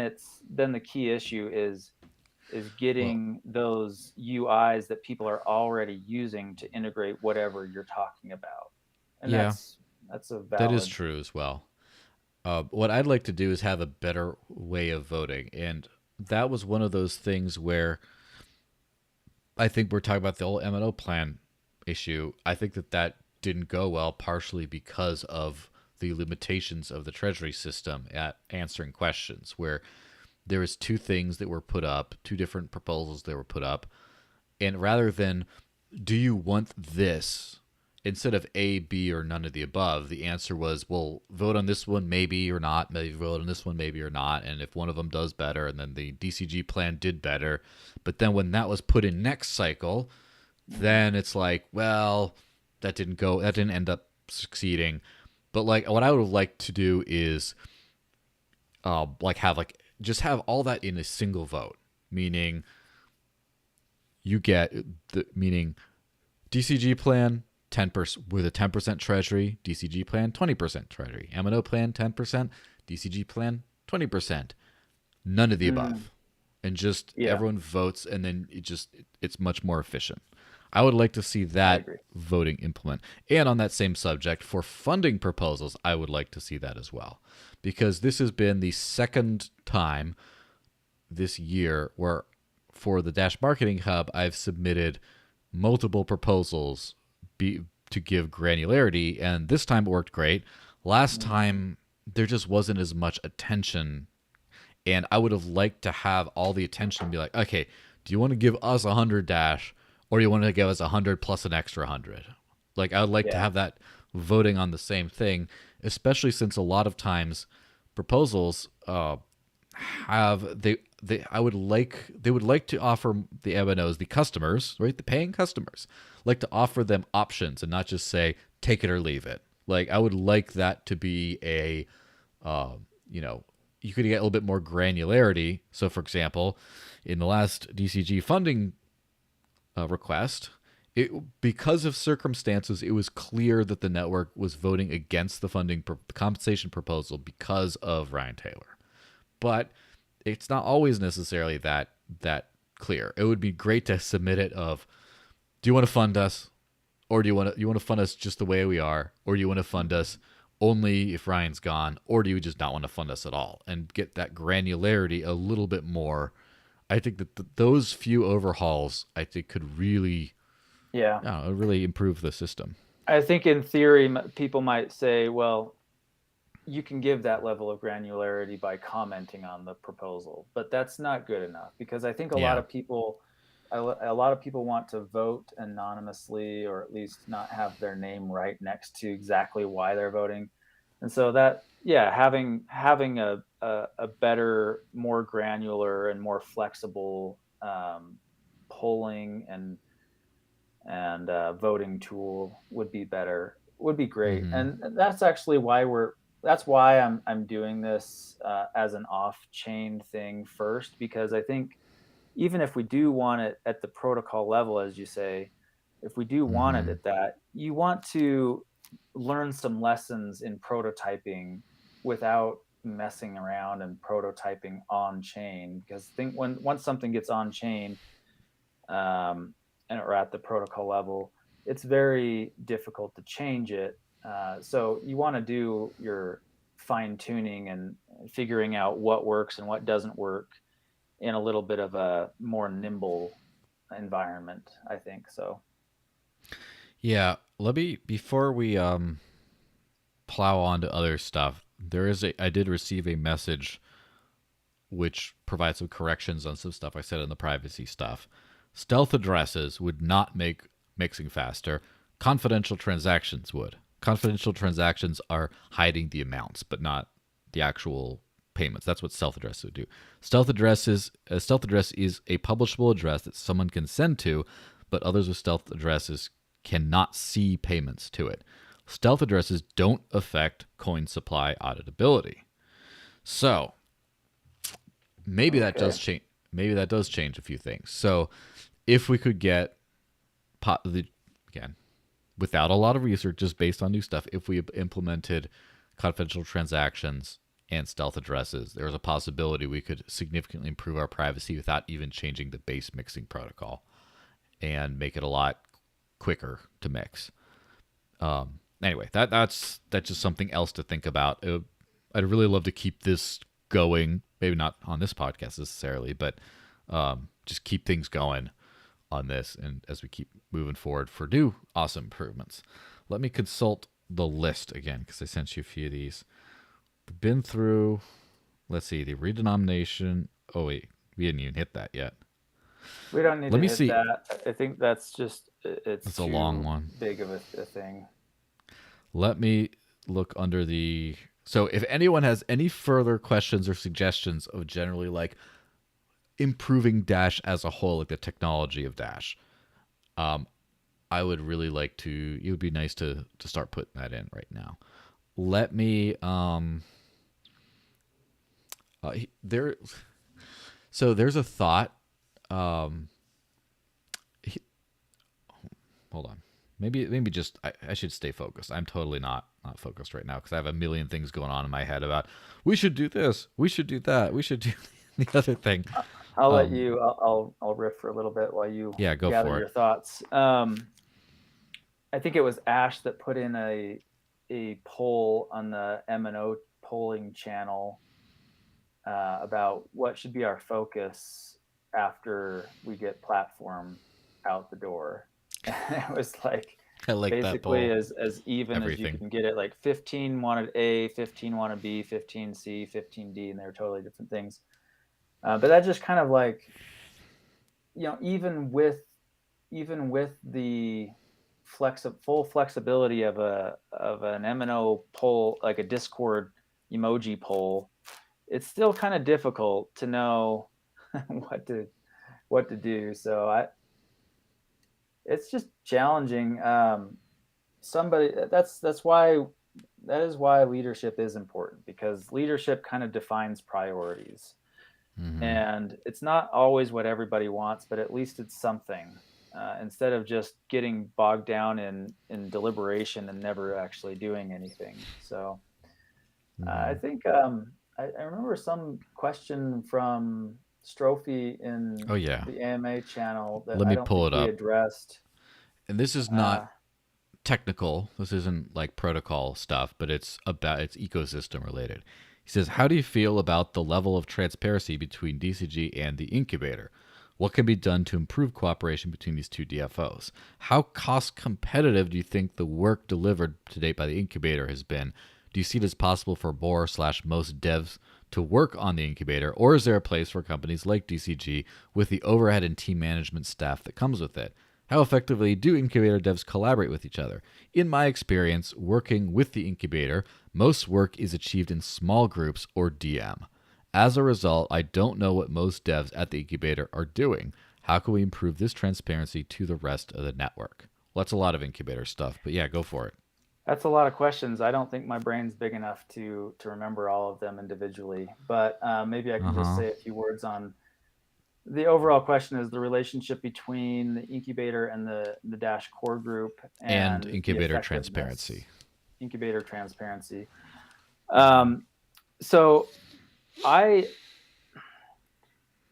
the key issue is getting those UIs that people are already using to integrate whatever you're talking about. And that's a valid. That is true as well. What I'd like to do is have a better way of voting, and that was one of those things where I think we're talking about the whole MNO plan issue. I think that didn't go well, partially because of the limitations of the Treasury system at answering questions, where there was two things that were put up, two different proposals that were put up, and rather than do you want this, instead of A, B, or none of the above, the answer was, well, vote on this one, maybe or not, maybe vote on this one, maybe or not, and if one of them does better, and then the DCG plan did better, but then when that was put in next cycle, then it's like, well, that didn't end up succeeding. But like, what I would have liked to do is, just have all that in a single vote, meaning you get meaning DCG plan 10% with a 10% treasury, DCG plan 20% treasury, MNO plan 10%, DCG plan 20%, none of the above, and just everyone votes, and then it's much more efficient. I would like to see that voting implement. And on that same subject, for funding proposals, I would like to see that as well, because this has been the second time this year where for the Dash Marketing Hub, I've submitted multiple proposals to give granularity, and this time it worked great. Last time, there just wasn't as much attention, and I would have liked to have all the attention and be like, okay, do you want to give us 100 Dash, or do you want to give us 100 plus an extra 100? Like, I would like to have that voting on the same thing, especially since a lot of times proposals they would like to offer the MNOs, the customers, right, the paying customers, like to offer them options and not just say take it or leave it. Like, I would like that to be a you could get a little bit more granularity. So, for example, in the last DCG funding request, because of circumstances, it was clear that the network was voting against the compensation proposal because of Ryan Taylor. But it's not always necessarily that clear. It would be great to submit it of, do you want to fund us, or do you want to fund us just the way we are, or do you want to fund us only if Ryan's gone, or do you just not want to fund us at all, and get that granularity a little bit more. I think that those few overhauls, I think, could really, really improve the system. I think in theory, people might say, well, you can give that level of granularity by commenting on the proposal, but that's not good enough, because I think a lot of people want to vote anonymously, or at least not have their name right next to exactly why they're voting. And so that, having a better, more granular and more flexible polling and voting tool would be great. And that's actually why I'm doing this as an off-chain thing first, because I think even if we do want it at the protocol level, as you say, if we do want it at that, you want to learn some lessons in prototyping without messing around and prototyping on chain, because once something gets on chain or at the protocol level, it's very difficult to change it. So you want to do your fine tuning and figuring out what works and what doesn't work in a little bit of a more nimble environment, I think. So yeah, before we plow on to other stuff, I did receive a message which provides some corrections on some stuff I said in the privacy stuff. Stealth addresses would not make mixing faster. Confidential transactions would. Confidential transactions are hiding the amounts, but not the actual payments. That's what stealth addresses would do. A stealth address is a publishable address that someone can send to, but others with stealth addresses cannot see payments to it. Stealth addresses don't affect coin supply auditability. So maybe that does change. Maybe that does change a few things. So if we could get, again, without a lot of research, just based on new stuff, if we implemented confidential transactions and stealth addresses, there's a possibility we could significantly improve our privacy without even changing the base mixing protocol and make it a lot quicker to mix. Anyway, that's just something else to think about. I'd really love to keep this going. Maybe not on this podcast necessarily, but just keep things going on this, and as we keep moving forward for new awesome improvements. Let me consult the list again because I sent you a few of these. We've been through. Let's see, the redenomination. Oh wait, we didn't even hit that yet. We don't need Let to me hit see. that. I think that's just it's That's a long too one. big of a thing. Let me look under the. So if anyone has any further questions or suggestions of generally like improving Dash as a whole, like the technology of Dash, I would really like to. It would be nice to start putting that in right now. Let me. There. So there's a thought. Hold on. Maybe just I should stay focused. I'm totally not focused right now because I have a million things going on in my head about we should do this, we should do that, we should do the other thing. I'll let you. I'll riff for a little bit while you Yeah, go gather for your it. thoughts. I think it was Ash that put in a poll on the MNO polling channel about what should be our focus after we get platform out the door. And it was like I like that basically poll. as even Everything. as you can get it. Like 15 wanted A, 15 wanted B, 15 C, 15 D, and they're totally different things. But that just kind of like, even with the full flexibility of an MNO poll, like a Discord emoji poll, it's still kind of difficult to know what to do. So it's just challenging. That is why leadership is important, because leadership kind of defines priorities. Mm-hmm. And it's not always what everybody wants, but at least it's something. Instead of just getting bogged down in deliberation and never actually doing anything. So I think I remember some question from Strophe in Oh yeah. the AMA channel that Let I me don't pull think it we up. addressed. And this is Uh, not technical. This isn't like protocol stuff, but it's ecosystem related. He says, "How do you feel about the level of transparency between DCG and the incubator? What can be done to improve cooperation between these two DFOs? How cost competitive do you think the work delivered to date by the incubator has been? Do you see it as possible for more/most devs to work on the incubator, or is there a place for companies like DCG with the overhead and team management staff that comes with it? How effectively do incubator devs collaborate with each other? In my experience, working with the incubator, most work is achieved in small groups or DM. As a result, I don't know what most devs at the incubator are doing. How can we improve this transparency to the rest of the network?" Well, that's a lot of incubator stuff, but yeah, go for it. that's a lot of questions. I don't think my brain's big enough to remember all of them individually, but maybe I Uh can just huh. say a few words on the overall question is the relationship between the incubator and the Dash core group And and the incubator transparency. effectiveness, incubator transparency. Um, so I,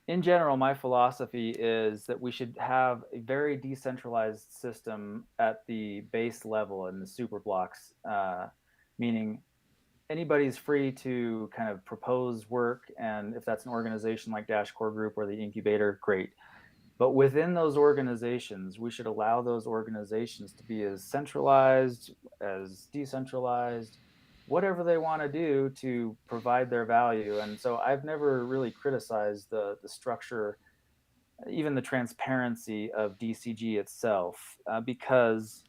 in general, my philosophy is that we should have a very decentralized system at the base level in the super blocks, meaning anybody's free to kind of propose work. And if that's an organization like Dash Core Group or the incubator, great. But within those organizations, we should allow those organizations to be as centralized, as decentralized, whatever they want to do to provide their value. And so I've never really criticized the structure, even the transparency of DCG itself, because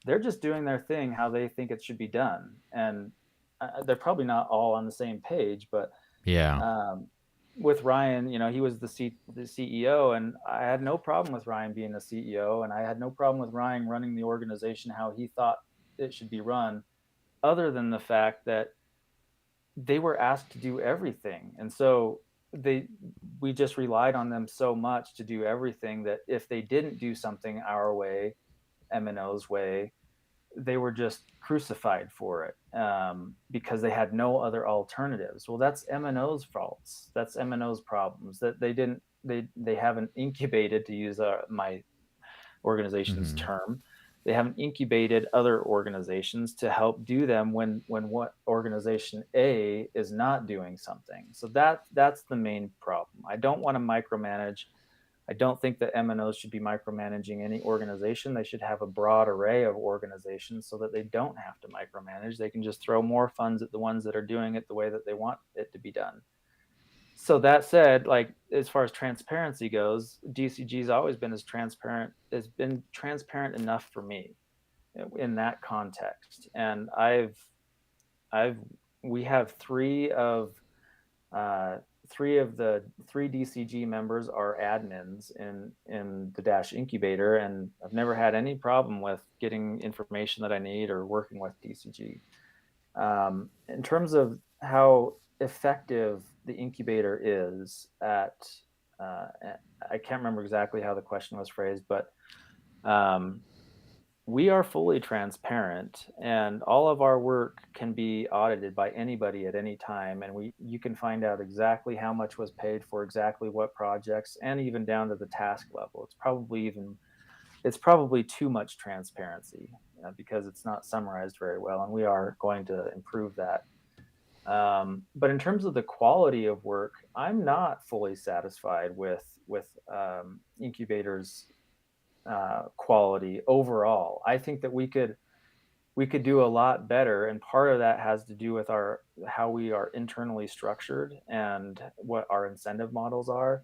they're just doing their thing how they think it should be done. And they're probably not all on the same page, but Yeah. um, with Ryan, he was the CEO, and I had no problem with Ryan being the CEO, and I had no problem with Ryan running the organization how he thought it should be run, other than the fact that they were asked to do everything, and so they we just relied on them so much to do everything that if they didn't do something our way, MNO's way, they were just crucified for it because they had no other alternatives. Well, that's MNO's faults. That's MNO's problems that they haven't incubated, to use my organization's Mm-hmm. term. they haven't incubated other organizations to help do them when what organization A is not doing something. So that's the main problem. I don't want to micromanage. I don't think that MNOs should be micromanaging any organization. They should have a broad array of organizations so that they don't have to micromanage. They can just throw more funds at the ones that are doing it the way that they want it to be done. So that said, like as far as transparency goes, DCG's always been transparent enough for me in that context. And I've we have three of the three DCG members are admins in the Dash Incubator, and I've never had any problem with getting information that I need or working with DCG. In terms of how effective the incubator is at, I can't remember exactly how the question was phrased, but we are fully transparent, and all of our work can be audited by anybody at any time, and you can find out exactly how much was paid for exactly what projects, and even down to the task level. It's probably too much transparency because it's not summarized very well, and we are going to improve that. But in terms of the quality of work, I'm not fully satisfied with incubators quality overall. I think that we could do a lot better, and part of that has to do with how we are internally structured and what our incentive models are.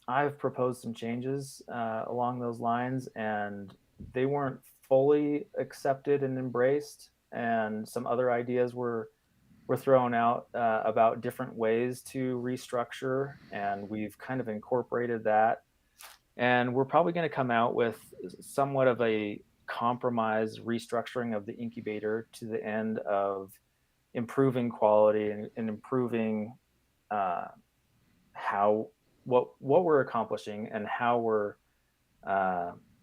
I've proposed some changes along those lines, and they weren't fully accepted and embraced, and some other ideas were thrown out about different ways to restructure, and we've kind of incorporated that. And we're probably going to come out with somewhat of a compromise restructuring of the incubator to the end of improving quality and improving what we're accomplishing and how we're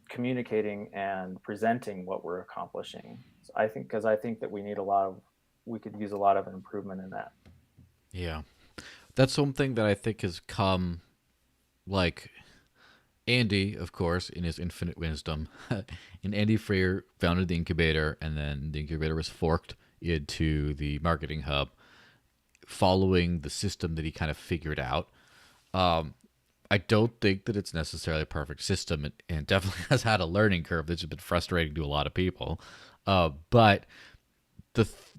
communicating and presenting what we're accomplishing. So I think that we could use a lot of improvement in that. Yeah. That's something that I think has come, like, Andy, of course, in his infinite wisdom, and Andy Freer founded the incubator, and then the incubator was forked into the marketing hub, following the system that he kind of figured out. I don't think that it's necessarily a perfect system, and definitely has had a learning curve that's been frustrating to a lot of people. But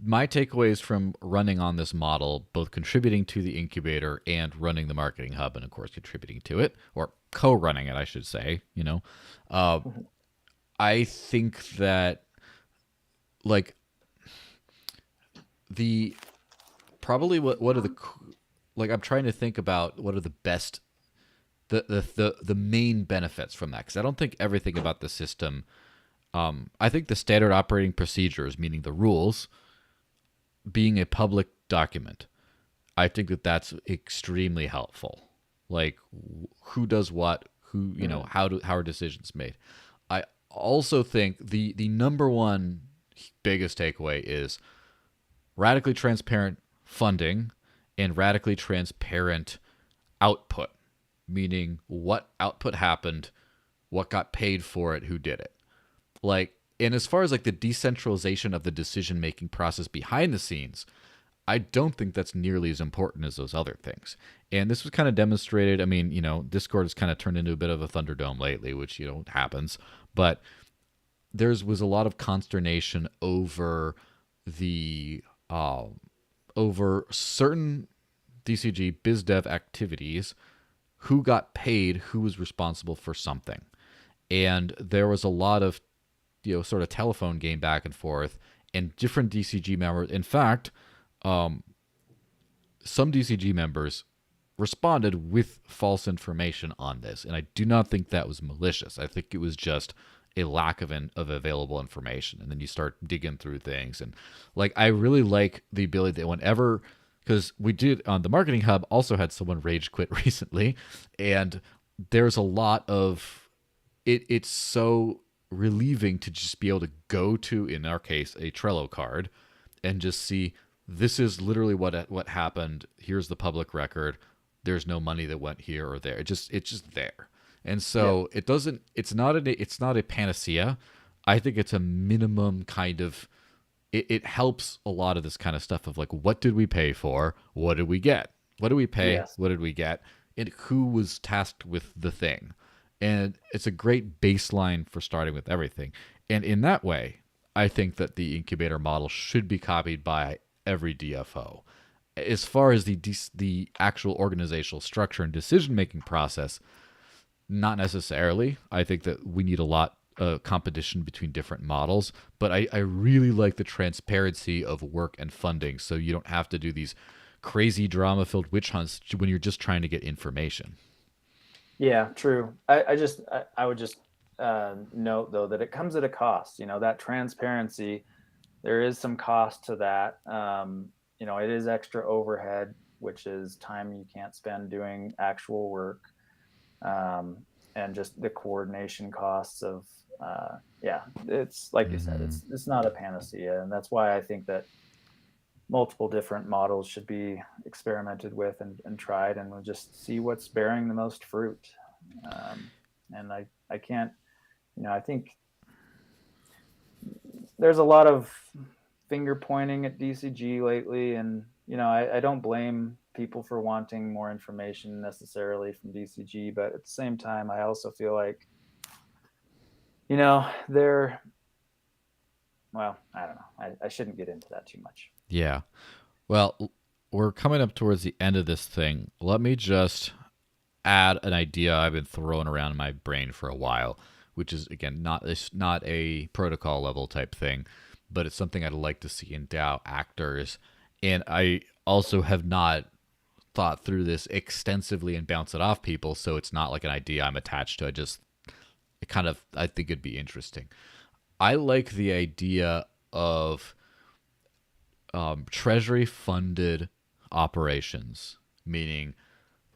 my takeaways from running on this model, both contributing to the incubator and running the marketing hub, and of course contributing to it, or co-running it, I should say, I think that, like, what are the, like, I'm trying to think about what are the best, the main benefits from that, because I don't think everything about the system. I think the standard operating procedures, meaning the rules, being a public document, I think that that's extremely helpful. Like, who does what, how are decisions made. I also think the number one biggest takeaway is radically transparent funding and radically transparent output, meaning what output happened, what got paid for it, who did it. Like, and as far as like the decentralization of the decision-making process behind the scenes, I don't think that's nearly as important as those other things. And this was kind of demonstrated. I mean, Discord has kind of turned into a bit of a Thunderdome lately, which, happens. But was a lot of consternation over over certain DCG biz dev activities, who got paid, who was responsible for something. And there was a lot of sort of telephone game back and forth, and different DCG members. In fact, some DCG members responded with false information on this, and I do not think that was malicious. I think it was just a lack of available information. And then you start digging through things, and like, I really like the ability that whenever, because we did on the marketing hub also had someone rage quit recently, and there's a lot of it. It's so relieving to just be able to go to, in our case, a Trello card and just see, this is literally what happened. Here's the public record. There's no money that went here or there. It's just there. And Yep. so it's not a panacea. I think it's a minimum kind of it helps a lot of this kind of stuff of like, what did we pay for? What did we get? What did we pay? Yes. What did we get? And who was tasked with the thing? And it's a great baseline for starting with everything. And in that way, I think that the incubator model should be copied by every DFO. As far as the actual organizational structure and decision making process, not necessarily. I think that we need a lot of competition between different models, but I really like the transparency of work and funding, so you don't have to do these crazy drama-filled witch hunts when you're just trying to get information. Yeah, true. I would just note though that it comes at a cost. You know, that transparency, there is some cost to that. You know, it is extra overhead, which is time you can't spend doing actual work, um, and just the coordination costs of, yeah, it's like you said, Mm-hmm. it's not a panacea, and that's why I think that multiple different models should be experimented with and tried, and we'll just see what's bearing the most fruit. Um, and I can't, you know, I think there's a lot of finger pointing at DCG lately, and you know, I don't blame people for wanting more information necessarily from DCG, but at the same time, I also feel like, you know, they're, well, I don't know. I shouldn't get into that too much. Yeah. Well, we're coming up towards the end of this thing. Let me just add an idea I've been throwing around in my brain for a while, which is again not a protocol level type thing, but it's something I'd like to see in DAO actors. And I also have not thought through this extensively and bounce it off people, so it's not like an idea I'm attached to. I think it'd be interesting. I like the idea of Treasury funded operations, meaning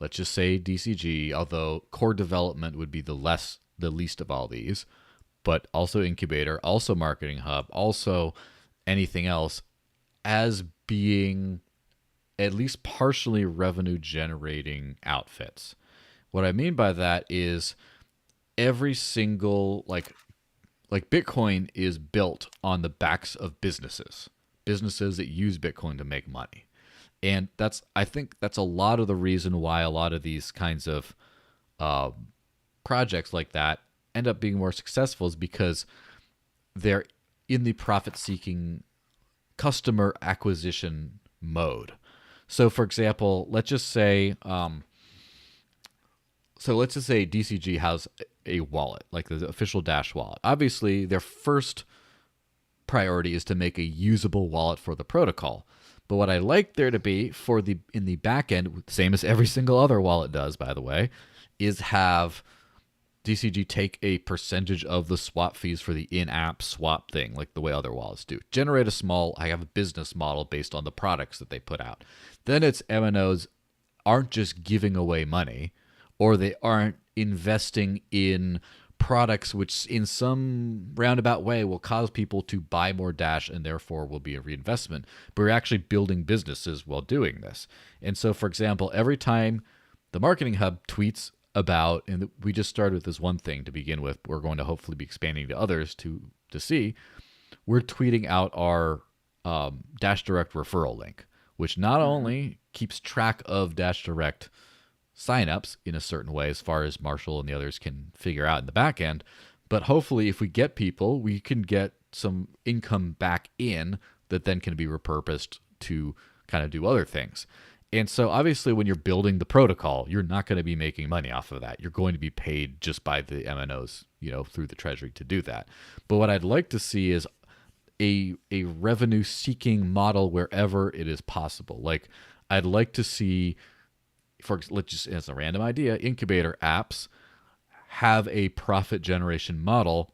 let's just say DCG, although core development would be the least of all these, but also incubator, also marketing hub, also anything else as being at least partially revenue generating outfits. What I mean by that is every single like Bitcoin is built on the backs of businesses that use Bitcoin to make money. And I think that's a lot of the reason why a lot of these kinds of uh, projects like that end up being more successful is because they're in the profit seeking customer acquisition mode. So, for example, let's just say DCG has a wallet, like the official Dash wallet. Obviously, their first priority is to make a usable wallet for the protocol. But what I like there to be for the in the back end, same as every single other wallet does, by the way, is have DCG take a percentage of the swap fees for the in-app swap thing, like the way other wallets do. I have a business model based on the products that they put out. Then it's MNOs aren't just giving away money, or they aren't investing in products which in some roundabout way will cause people to buy more Dash and therefore will be a reinvestment. But we're actually building businesses while doing this. And so, for example, every time the marketing hub tweets about, and we just started with this one thing to begin with, we're going to hopefully be expanding to others to see, we're tweeting out our Dash Direct referral link, which not Mm-hmm. only keeps track of Dash Direct signups in a certain way as far as Marshall and the others can figure out in the back end, but hopefully if we get people, we can get some income back in that then can be repurposed to kind of do other things. And so obviously when you're building the protocol, you're not going to be making money off of that. You're going to be paid just by the MNOs, through the treasury to do that. But what I'd like to see is a revenue seeking model wherever it is possible. Like I'd like to see, let's just as a random idea, incubator apps have a profit generation model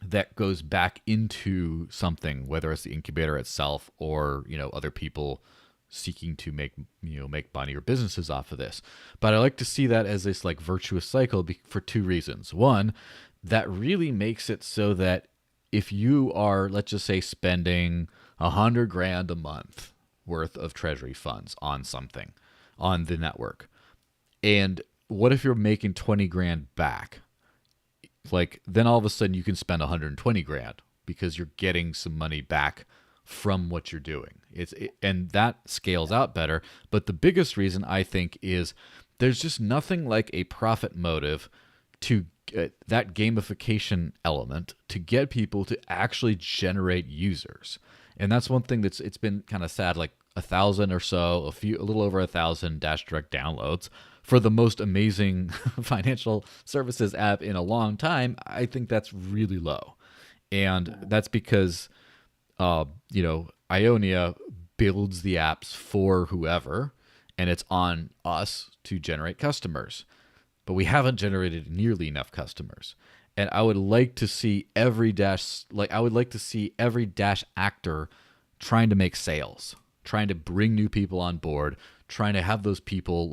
that goes back into something, whether it's the incubator itself or other people seeking to make money or businesses off of this. But I like to see that as this like virtuous cycle for two reasons. One, that really makes it so that if you are, let's just say, spending 100 grand a month worth of treasury funds on something on the network, and what if you're making 20 grand back? Like, then all of a sudden you can spend 120 grand because you're getting some money back from what you're doing. And that scales out better. But the biggest reason, I think, is there's just nothing like a profit motive to that gamification element to get people to actually generate users. And that's one thing it's been kind of sad, like 1,000 or so, a little over 1,000 Dash Direct downloads for the most amazing financial services app in a long time. I think that's really low. And that's because, Ionia builds the apps for whoever, and it's on us to generate customers. But we haven't generated nearly enough customers. And I would like to see every Dash actor trying to make sales, trying to bring new people on board, trying to have those people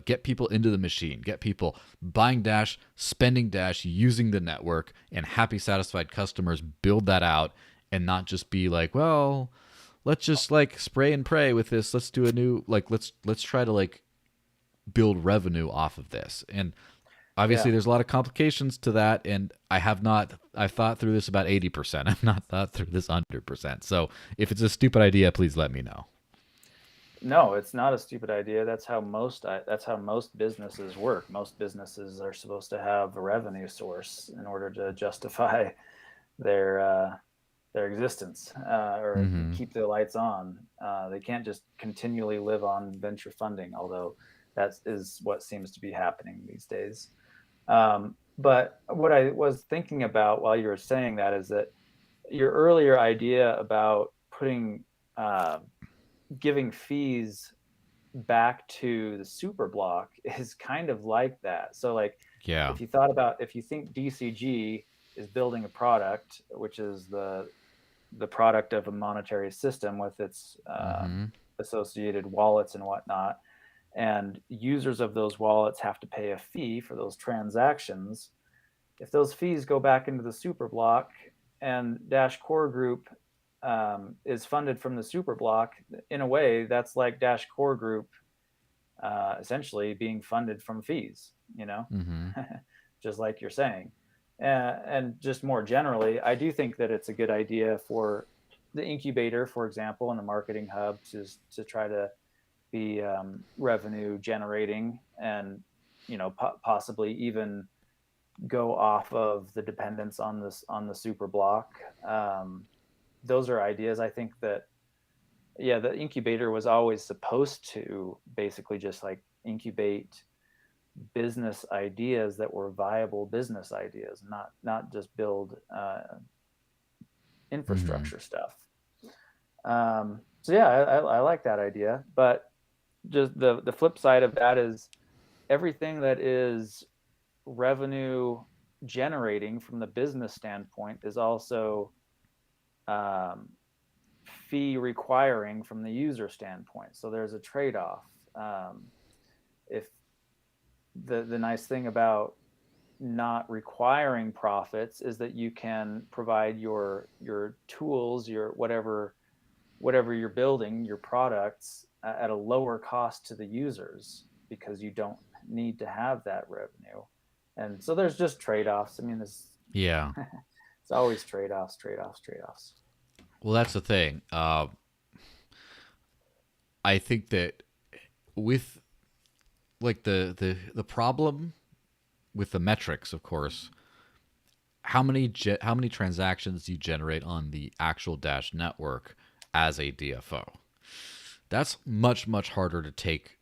get people into the machine, get people buying Dash, spending Dash, using the network, and happy, satisfied customers build that out, and not just be like, well, let's just spray and pray with this. Let's do a new let's try to build revenue off of this. And obviously there's a lot of complications to that, and I've thought through this about 80%. I've not thought through this 100%. So if it's a stupid idea, please let me know. No, it's not a stupid idea. That's how most businesses work. Most businesses are supposed to have a revenue source in order to justify their existence or keep their lights on. They can't just continually live on venture funding, although that is what seems to be happening these days. But what I was thinking about while you were saying that is that your earlier idea about giving fees back to the Superblock is kind of like that. So if you think DCG is building a product, which is the product of a monetary system with its associated wallets and whatnot, and users of those wallets have to pay a fee for those transactions. If those fees go back into the Superblock and Dash Core Group is funded from the Superblock, in a way, that's like Dash Core Group essentially being funded from fees, just like you're saying. And just more generally, I do think that it's a good idea for the incubator, for example, and the marketing hub to try to be revenue generating and, possibly even go off of the dependence on the Superblock. Those are ideas. I think that, the incubator was always supposed to basically just incubate business ideas that were viable business ideas, not just build infrastructure stuff. I like that idea. But just the flip side of that is everything that is revenue generating from the business standpoint is also fee requiring from the user standpoint. So there's a trade-off. If the nice thing about not requiring profits is that you can provide your tools, your whatever you're building, your products at a lower cost to the users because you don't need to have that revenue. And so there's just trade-offs. I mean, it's always trade-offs. Well, that's the thing. I think that with the problem with the metrics, of course, how many transactions do you generate on the actual Dash network as a DFO? That's much, much harder to take.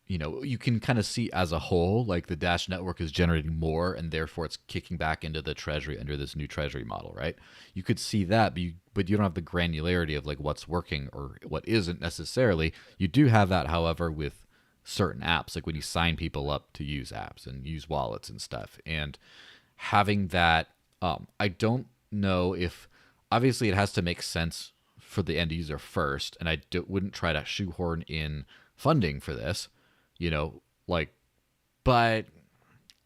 You can kind of see as a whole, the Dash network is generating more, and therefore it's kicking back into the treasury under this new treasury model, right? You could see that, but you don't have the granularity of what's working or what isn't necessarily. You do have that, however, with certain apps, like when you sign people up to use apps and use wallets and stuff. And having that, I don't know if, obviously it has to make sense for the end user first, and I wouldn't try to shoehorn in funding for this, so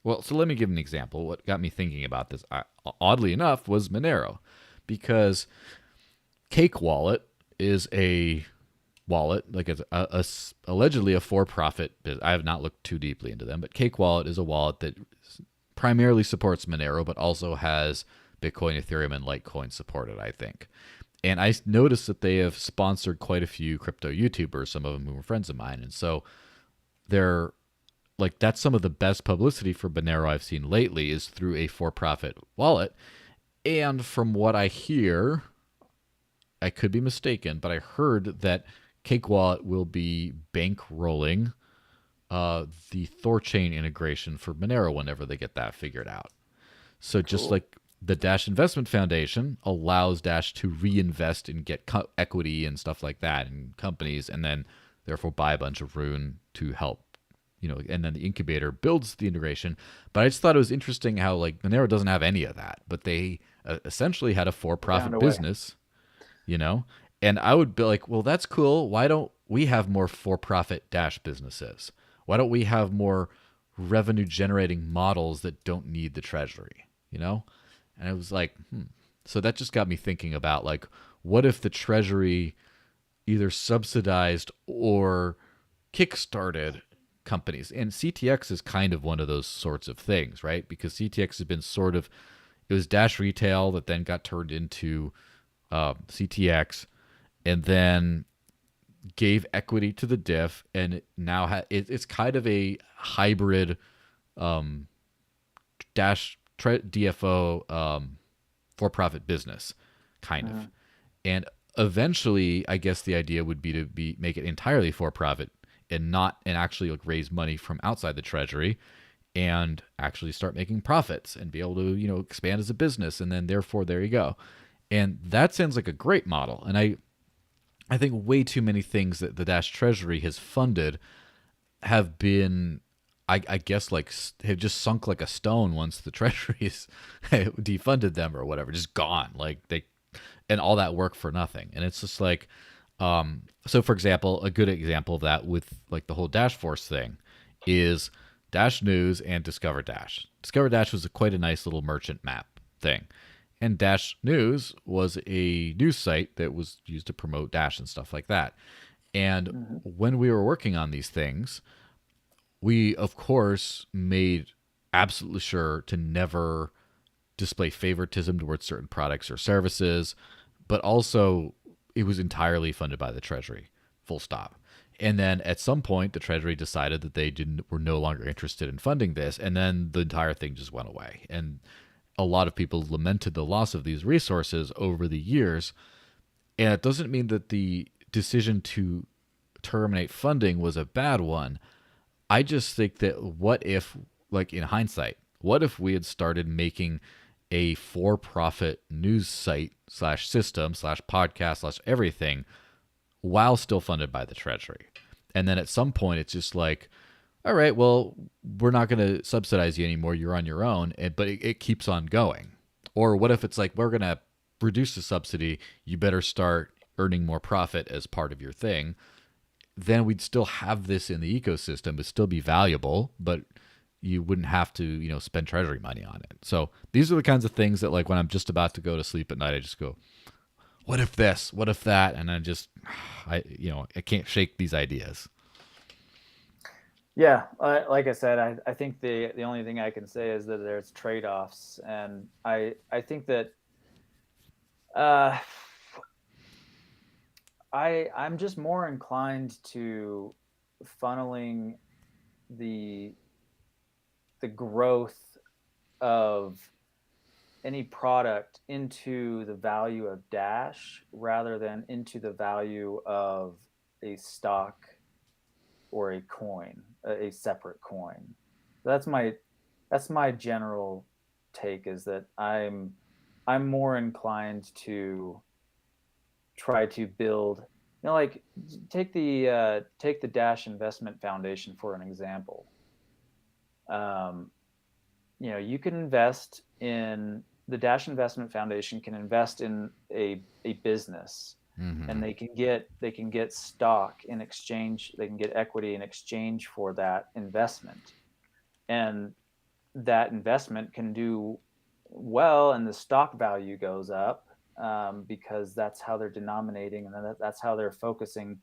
let me give an example. What got me thinking about this, oddly enough, was Monero, because Cake Wallet is a wallet, like it's allegedly a for-profit. I have not looked too deeply into them, but Cake Wallet is a wallet that primarily supports Monero, but also has Bitcoin, Ethereum, and Litecoin supported, I think. And I noticed that they have sponsored quite a few crypto YouTubers, some of them who were friends of mine. And so they're like, that's some of the best publicity for Monero I've seen lately is through a for-profit wallet. And from what I hear, I could be mistaken, but I heard that Cake Wallet will be bankrolling the Thorchain integration for Monero whenever they get that figured out. So just Cool. like the Dash Investment Foundation allows Dash to reinvest and get equity and stuff like that in companies, and then therefore buy a bunch of Rune to help, and then the incubator builds the integration. But I just thought it was interesting how like Monero doesn't have any of that, but they essentially had a Found for-profit a way. business, you know, and I would be like, well, that's cool. Why don't we have more for-profit Dash businesses? Why don't we have more revenue generating models that don't need the treasury, And I was like, So that just got me thinking about like, what if the treasury either subsidized or kickstarted companies? And CTX is kind of one of those sorts of things, right? Because CTX has been it was Dash Retail that then got turned into CTX, and then gave equity to the diff, and it now it's kind of a hybrid um, Dash DFO for-profit business, kind Mm-hmm. of. And eventually, I guess the idea would be to make it entirely for-profit and actually like raise money from outside the treasury and actually start making profits and be able to expand as a business, and then therefore there you go. And that sounds like a great model. And I think way too many things that the Dash Treasury has funded have been, I guess, like have just sunk like a stone once the Treasury's defunded them or whatever, just gone. Like and all that work for nothing. And it's just like, so for example, a good example of that with like the whole Dash Force thing is Dash News and Discover Dash. Discover Dash was quite a nice little merchant map thing. And Dash News was a news site that was used to promote Dash and stuff like that. And Mm-hmm. when we were working on these things, we, of course, made absolutely sure to never display favoritism towards certain products or services, but also it was entirely funded by the Treasury, full stop. And then at some point, the Treasury decided that they were no longer interested in funding this, and then the entire thing just went away. And a lot of people lamented the loss of these resources over the years. And it doesn't mean that the decision to terminate funding was a bad one. I just think that what if, like in hindsight, what if we had started making a for-profit news site slash system slash podcast slash everything while still funded by the Treasury? And then at some point, it's just like, all right, well, we're not going to subsidize you anymore. You're on your own. But it keeps on going. Or what if it's like, we're going to reduce the subsidy. You better start earning more profit as part of your thing. Then we'd still have this in the ecosystem. It'd still be valuable, but you wouldn't have to, spend treasury money on it. So these are the kinds of things that, like, when I'm just about to go to sleep at night, I just go, what if this? What if that? And I can't shake these ideas. Yeah, like I said, I think the only thing I can say is that there's trade-offs, and I think that uh, I'm just more inclined to funneling the the growth of any product into the value of Dash rather than into the value of a stock or a coin, a separate coin. That's my general take, is that I'm more inclined to try to build, like take the Dash Investment Foundation for an example. Um, you can invest in the Dash Investment Foundation can invest in a business, and Mm-hmm. they can get stock in exchange. They can get equity in exchange for that investment, and that investment can do well, and the stock value goes up, because that's how they're denominating, and that's how they're focusing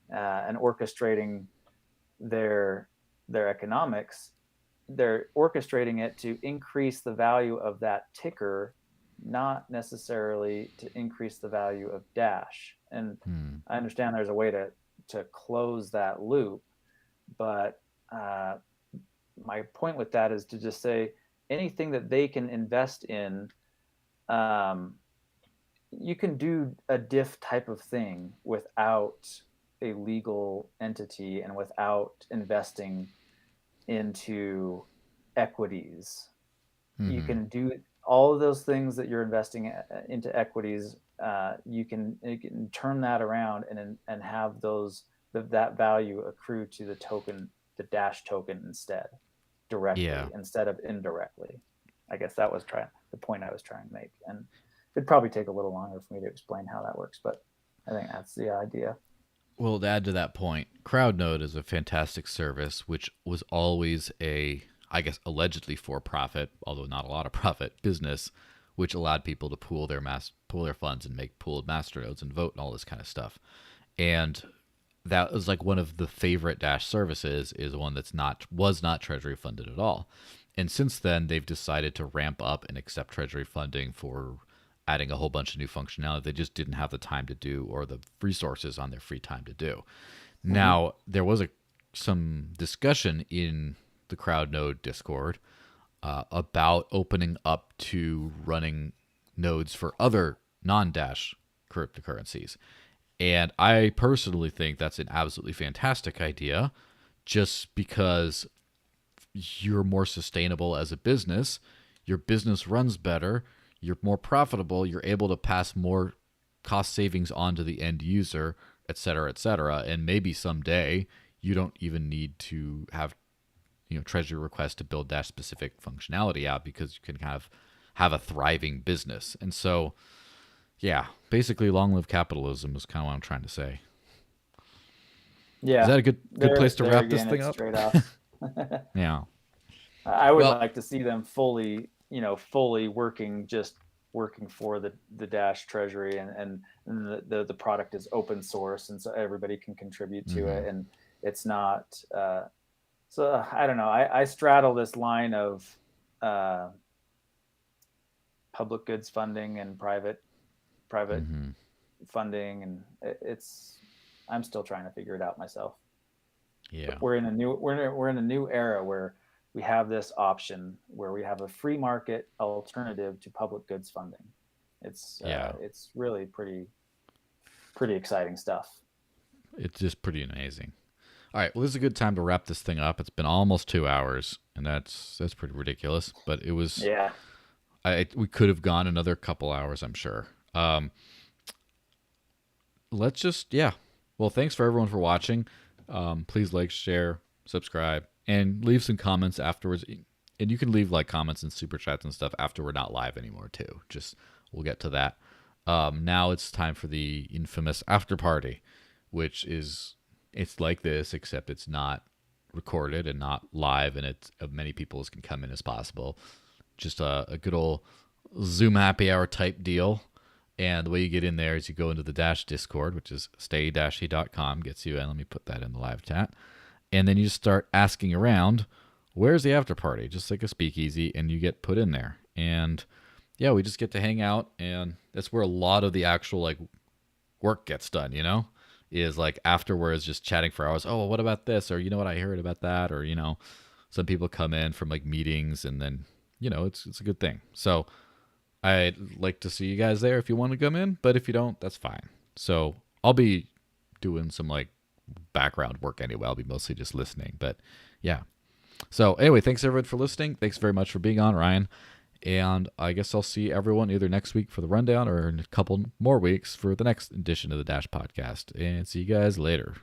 and orchestrating their economics, they're orchestrating it to increase the value of that ticker, not necessarily to increase the value of Dash. And I understand there's a way to close that loop, but my point with that is to just say anything that they can invest in, you can do a diff type of thing without a legal entity and without investing into equities. You can do all of those things that you're investing into equities. You can turn that around and have that value accrue to the token, the Dash token, instead, directly instead of indirectly. I guess that was the point I was trying to make, and it'd probably take a little longer for me to explain how that works, but I think that's the idea. Well, to add to that point, CrowdNode is a fantastic service, which was always I guess, allegedly for-profit, although not a lot of profit, business, which allowed people to pool their funds and make pooled masternodes and vote and all this kind of stuff. And that was like one of the favorite Dash services, is one was not Treasury funded at all. And since then, they've decided to ramp up and accept Treasury funding for adding a whole bunch of new functionality they just didn't have the time to do, or the resources on their free time to do. Now, there was some discussion in the CrowdNode Discord about opening up to running nodes for other non-Dash cryptocurrencies. And I personally think that's an absolutely fantastic idea, just because you're more sustainable as a business, your business runs better, you're more profitable, you're able to pass more cost savings on to the end user, et cetera, and maybe someday you don't even need to have Treasury requests to build Dash specific functionality out, because you can kind of have a thriving business. And so, yeah, basically, long live capitalism is kind of what I'm trying to say. Yeah, is that a good place to wrap this thing up? Straight off. Yeah, I would like to see them fully working for the Dash Treasury, and the product is open source, and so everybody can contribute to it, and it's not. So I don't know. I straddle this line of public goods funding and private funding, and I'm still trying to figure it out myself. Yeah, but we're in a new era where we have this option, where we have a free market alternative to public goods funding. It's really pretty exciting stuff. It's just pretty amazing. All right, well, this is a good time to wrap this thing up. It's been almost 2 hours, and that's pretty ridiculous. But it was, we could have gone another couple hours, I'm sure. Let's just, Well, thanks for everyone for watching. Please like, share, subscribe, and leave some comments afterwards. And you can leave comments and super chats and stuff after we're not live anymore too. We'll get to that. Now it's time for the infamous after party, which is. It's like this, except it's not recorded and not live, and it's as many people as can come in as possible. Just a good old Zoom happy hour type deal. And the way you get in there is you go into the Dash Discord, which is staydashy.com, gets you in. Let me put that in the live chat. And then you just start asking around, where's the after party? Just like a speakeasy, and you get put in there. And we just get to hang out, and that's where a lot of the actual work gets done, is afterwards just chatting for hours. Oh, well, what about this? Or, what I heard about that? Or, some people come in from meetings, and then, it's a good thing. So I'd like to see you guys there if you want to come in, but if you don't, that's fine. So I'll be doing some background work anyway. I'll be mostly just listening, but yeah. So anyway, thanks everyone for listening. Thanks very much for being on, Ryan. And I guess I'll see everyone either next week for the rundown or in a couple more weeks for the next edition of the Dash Podcast. And see you guys later.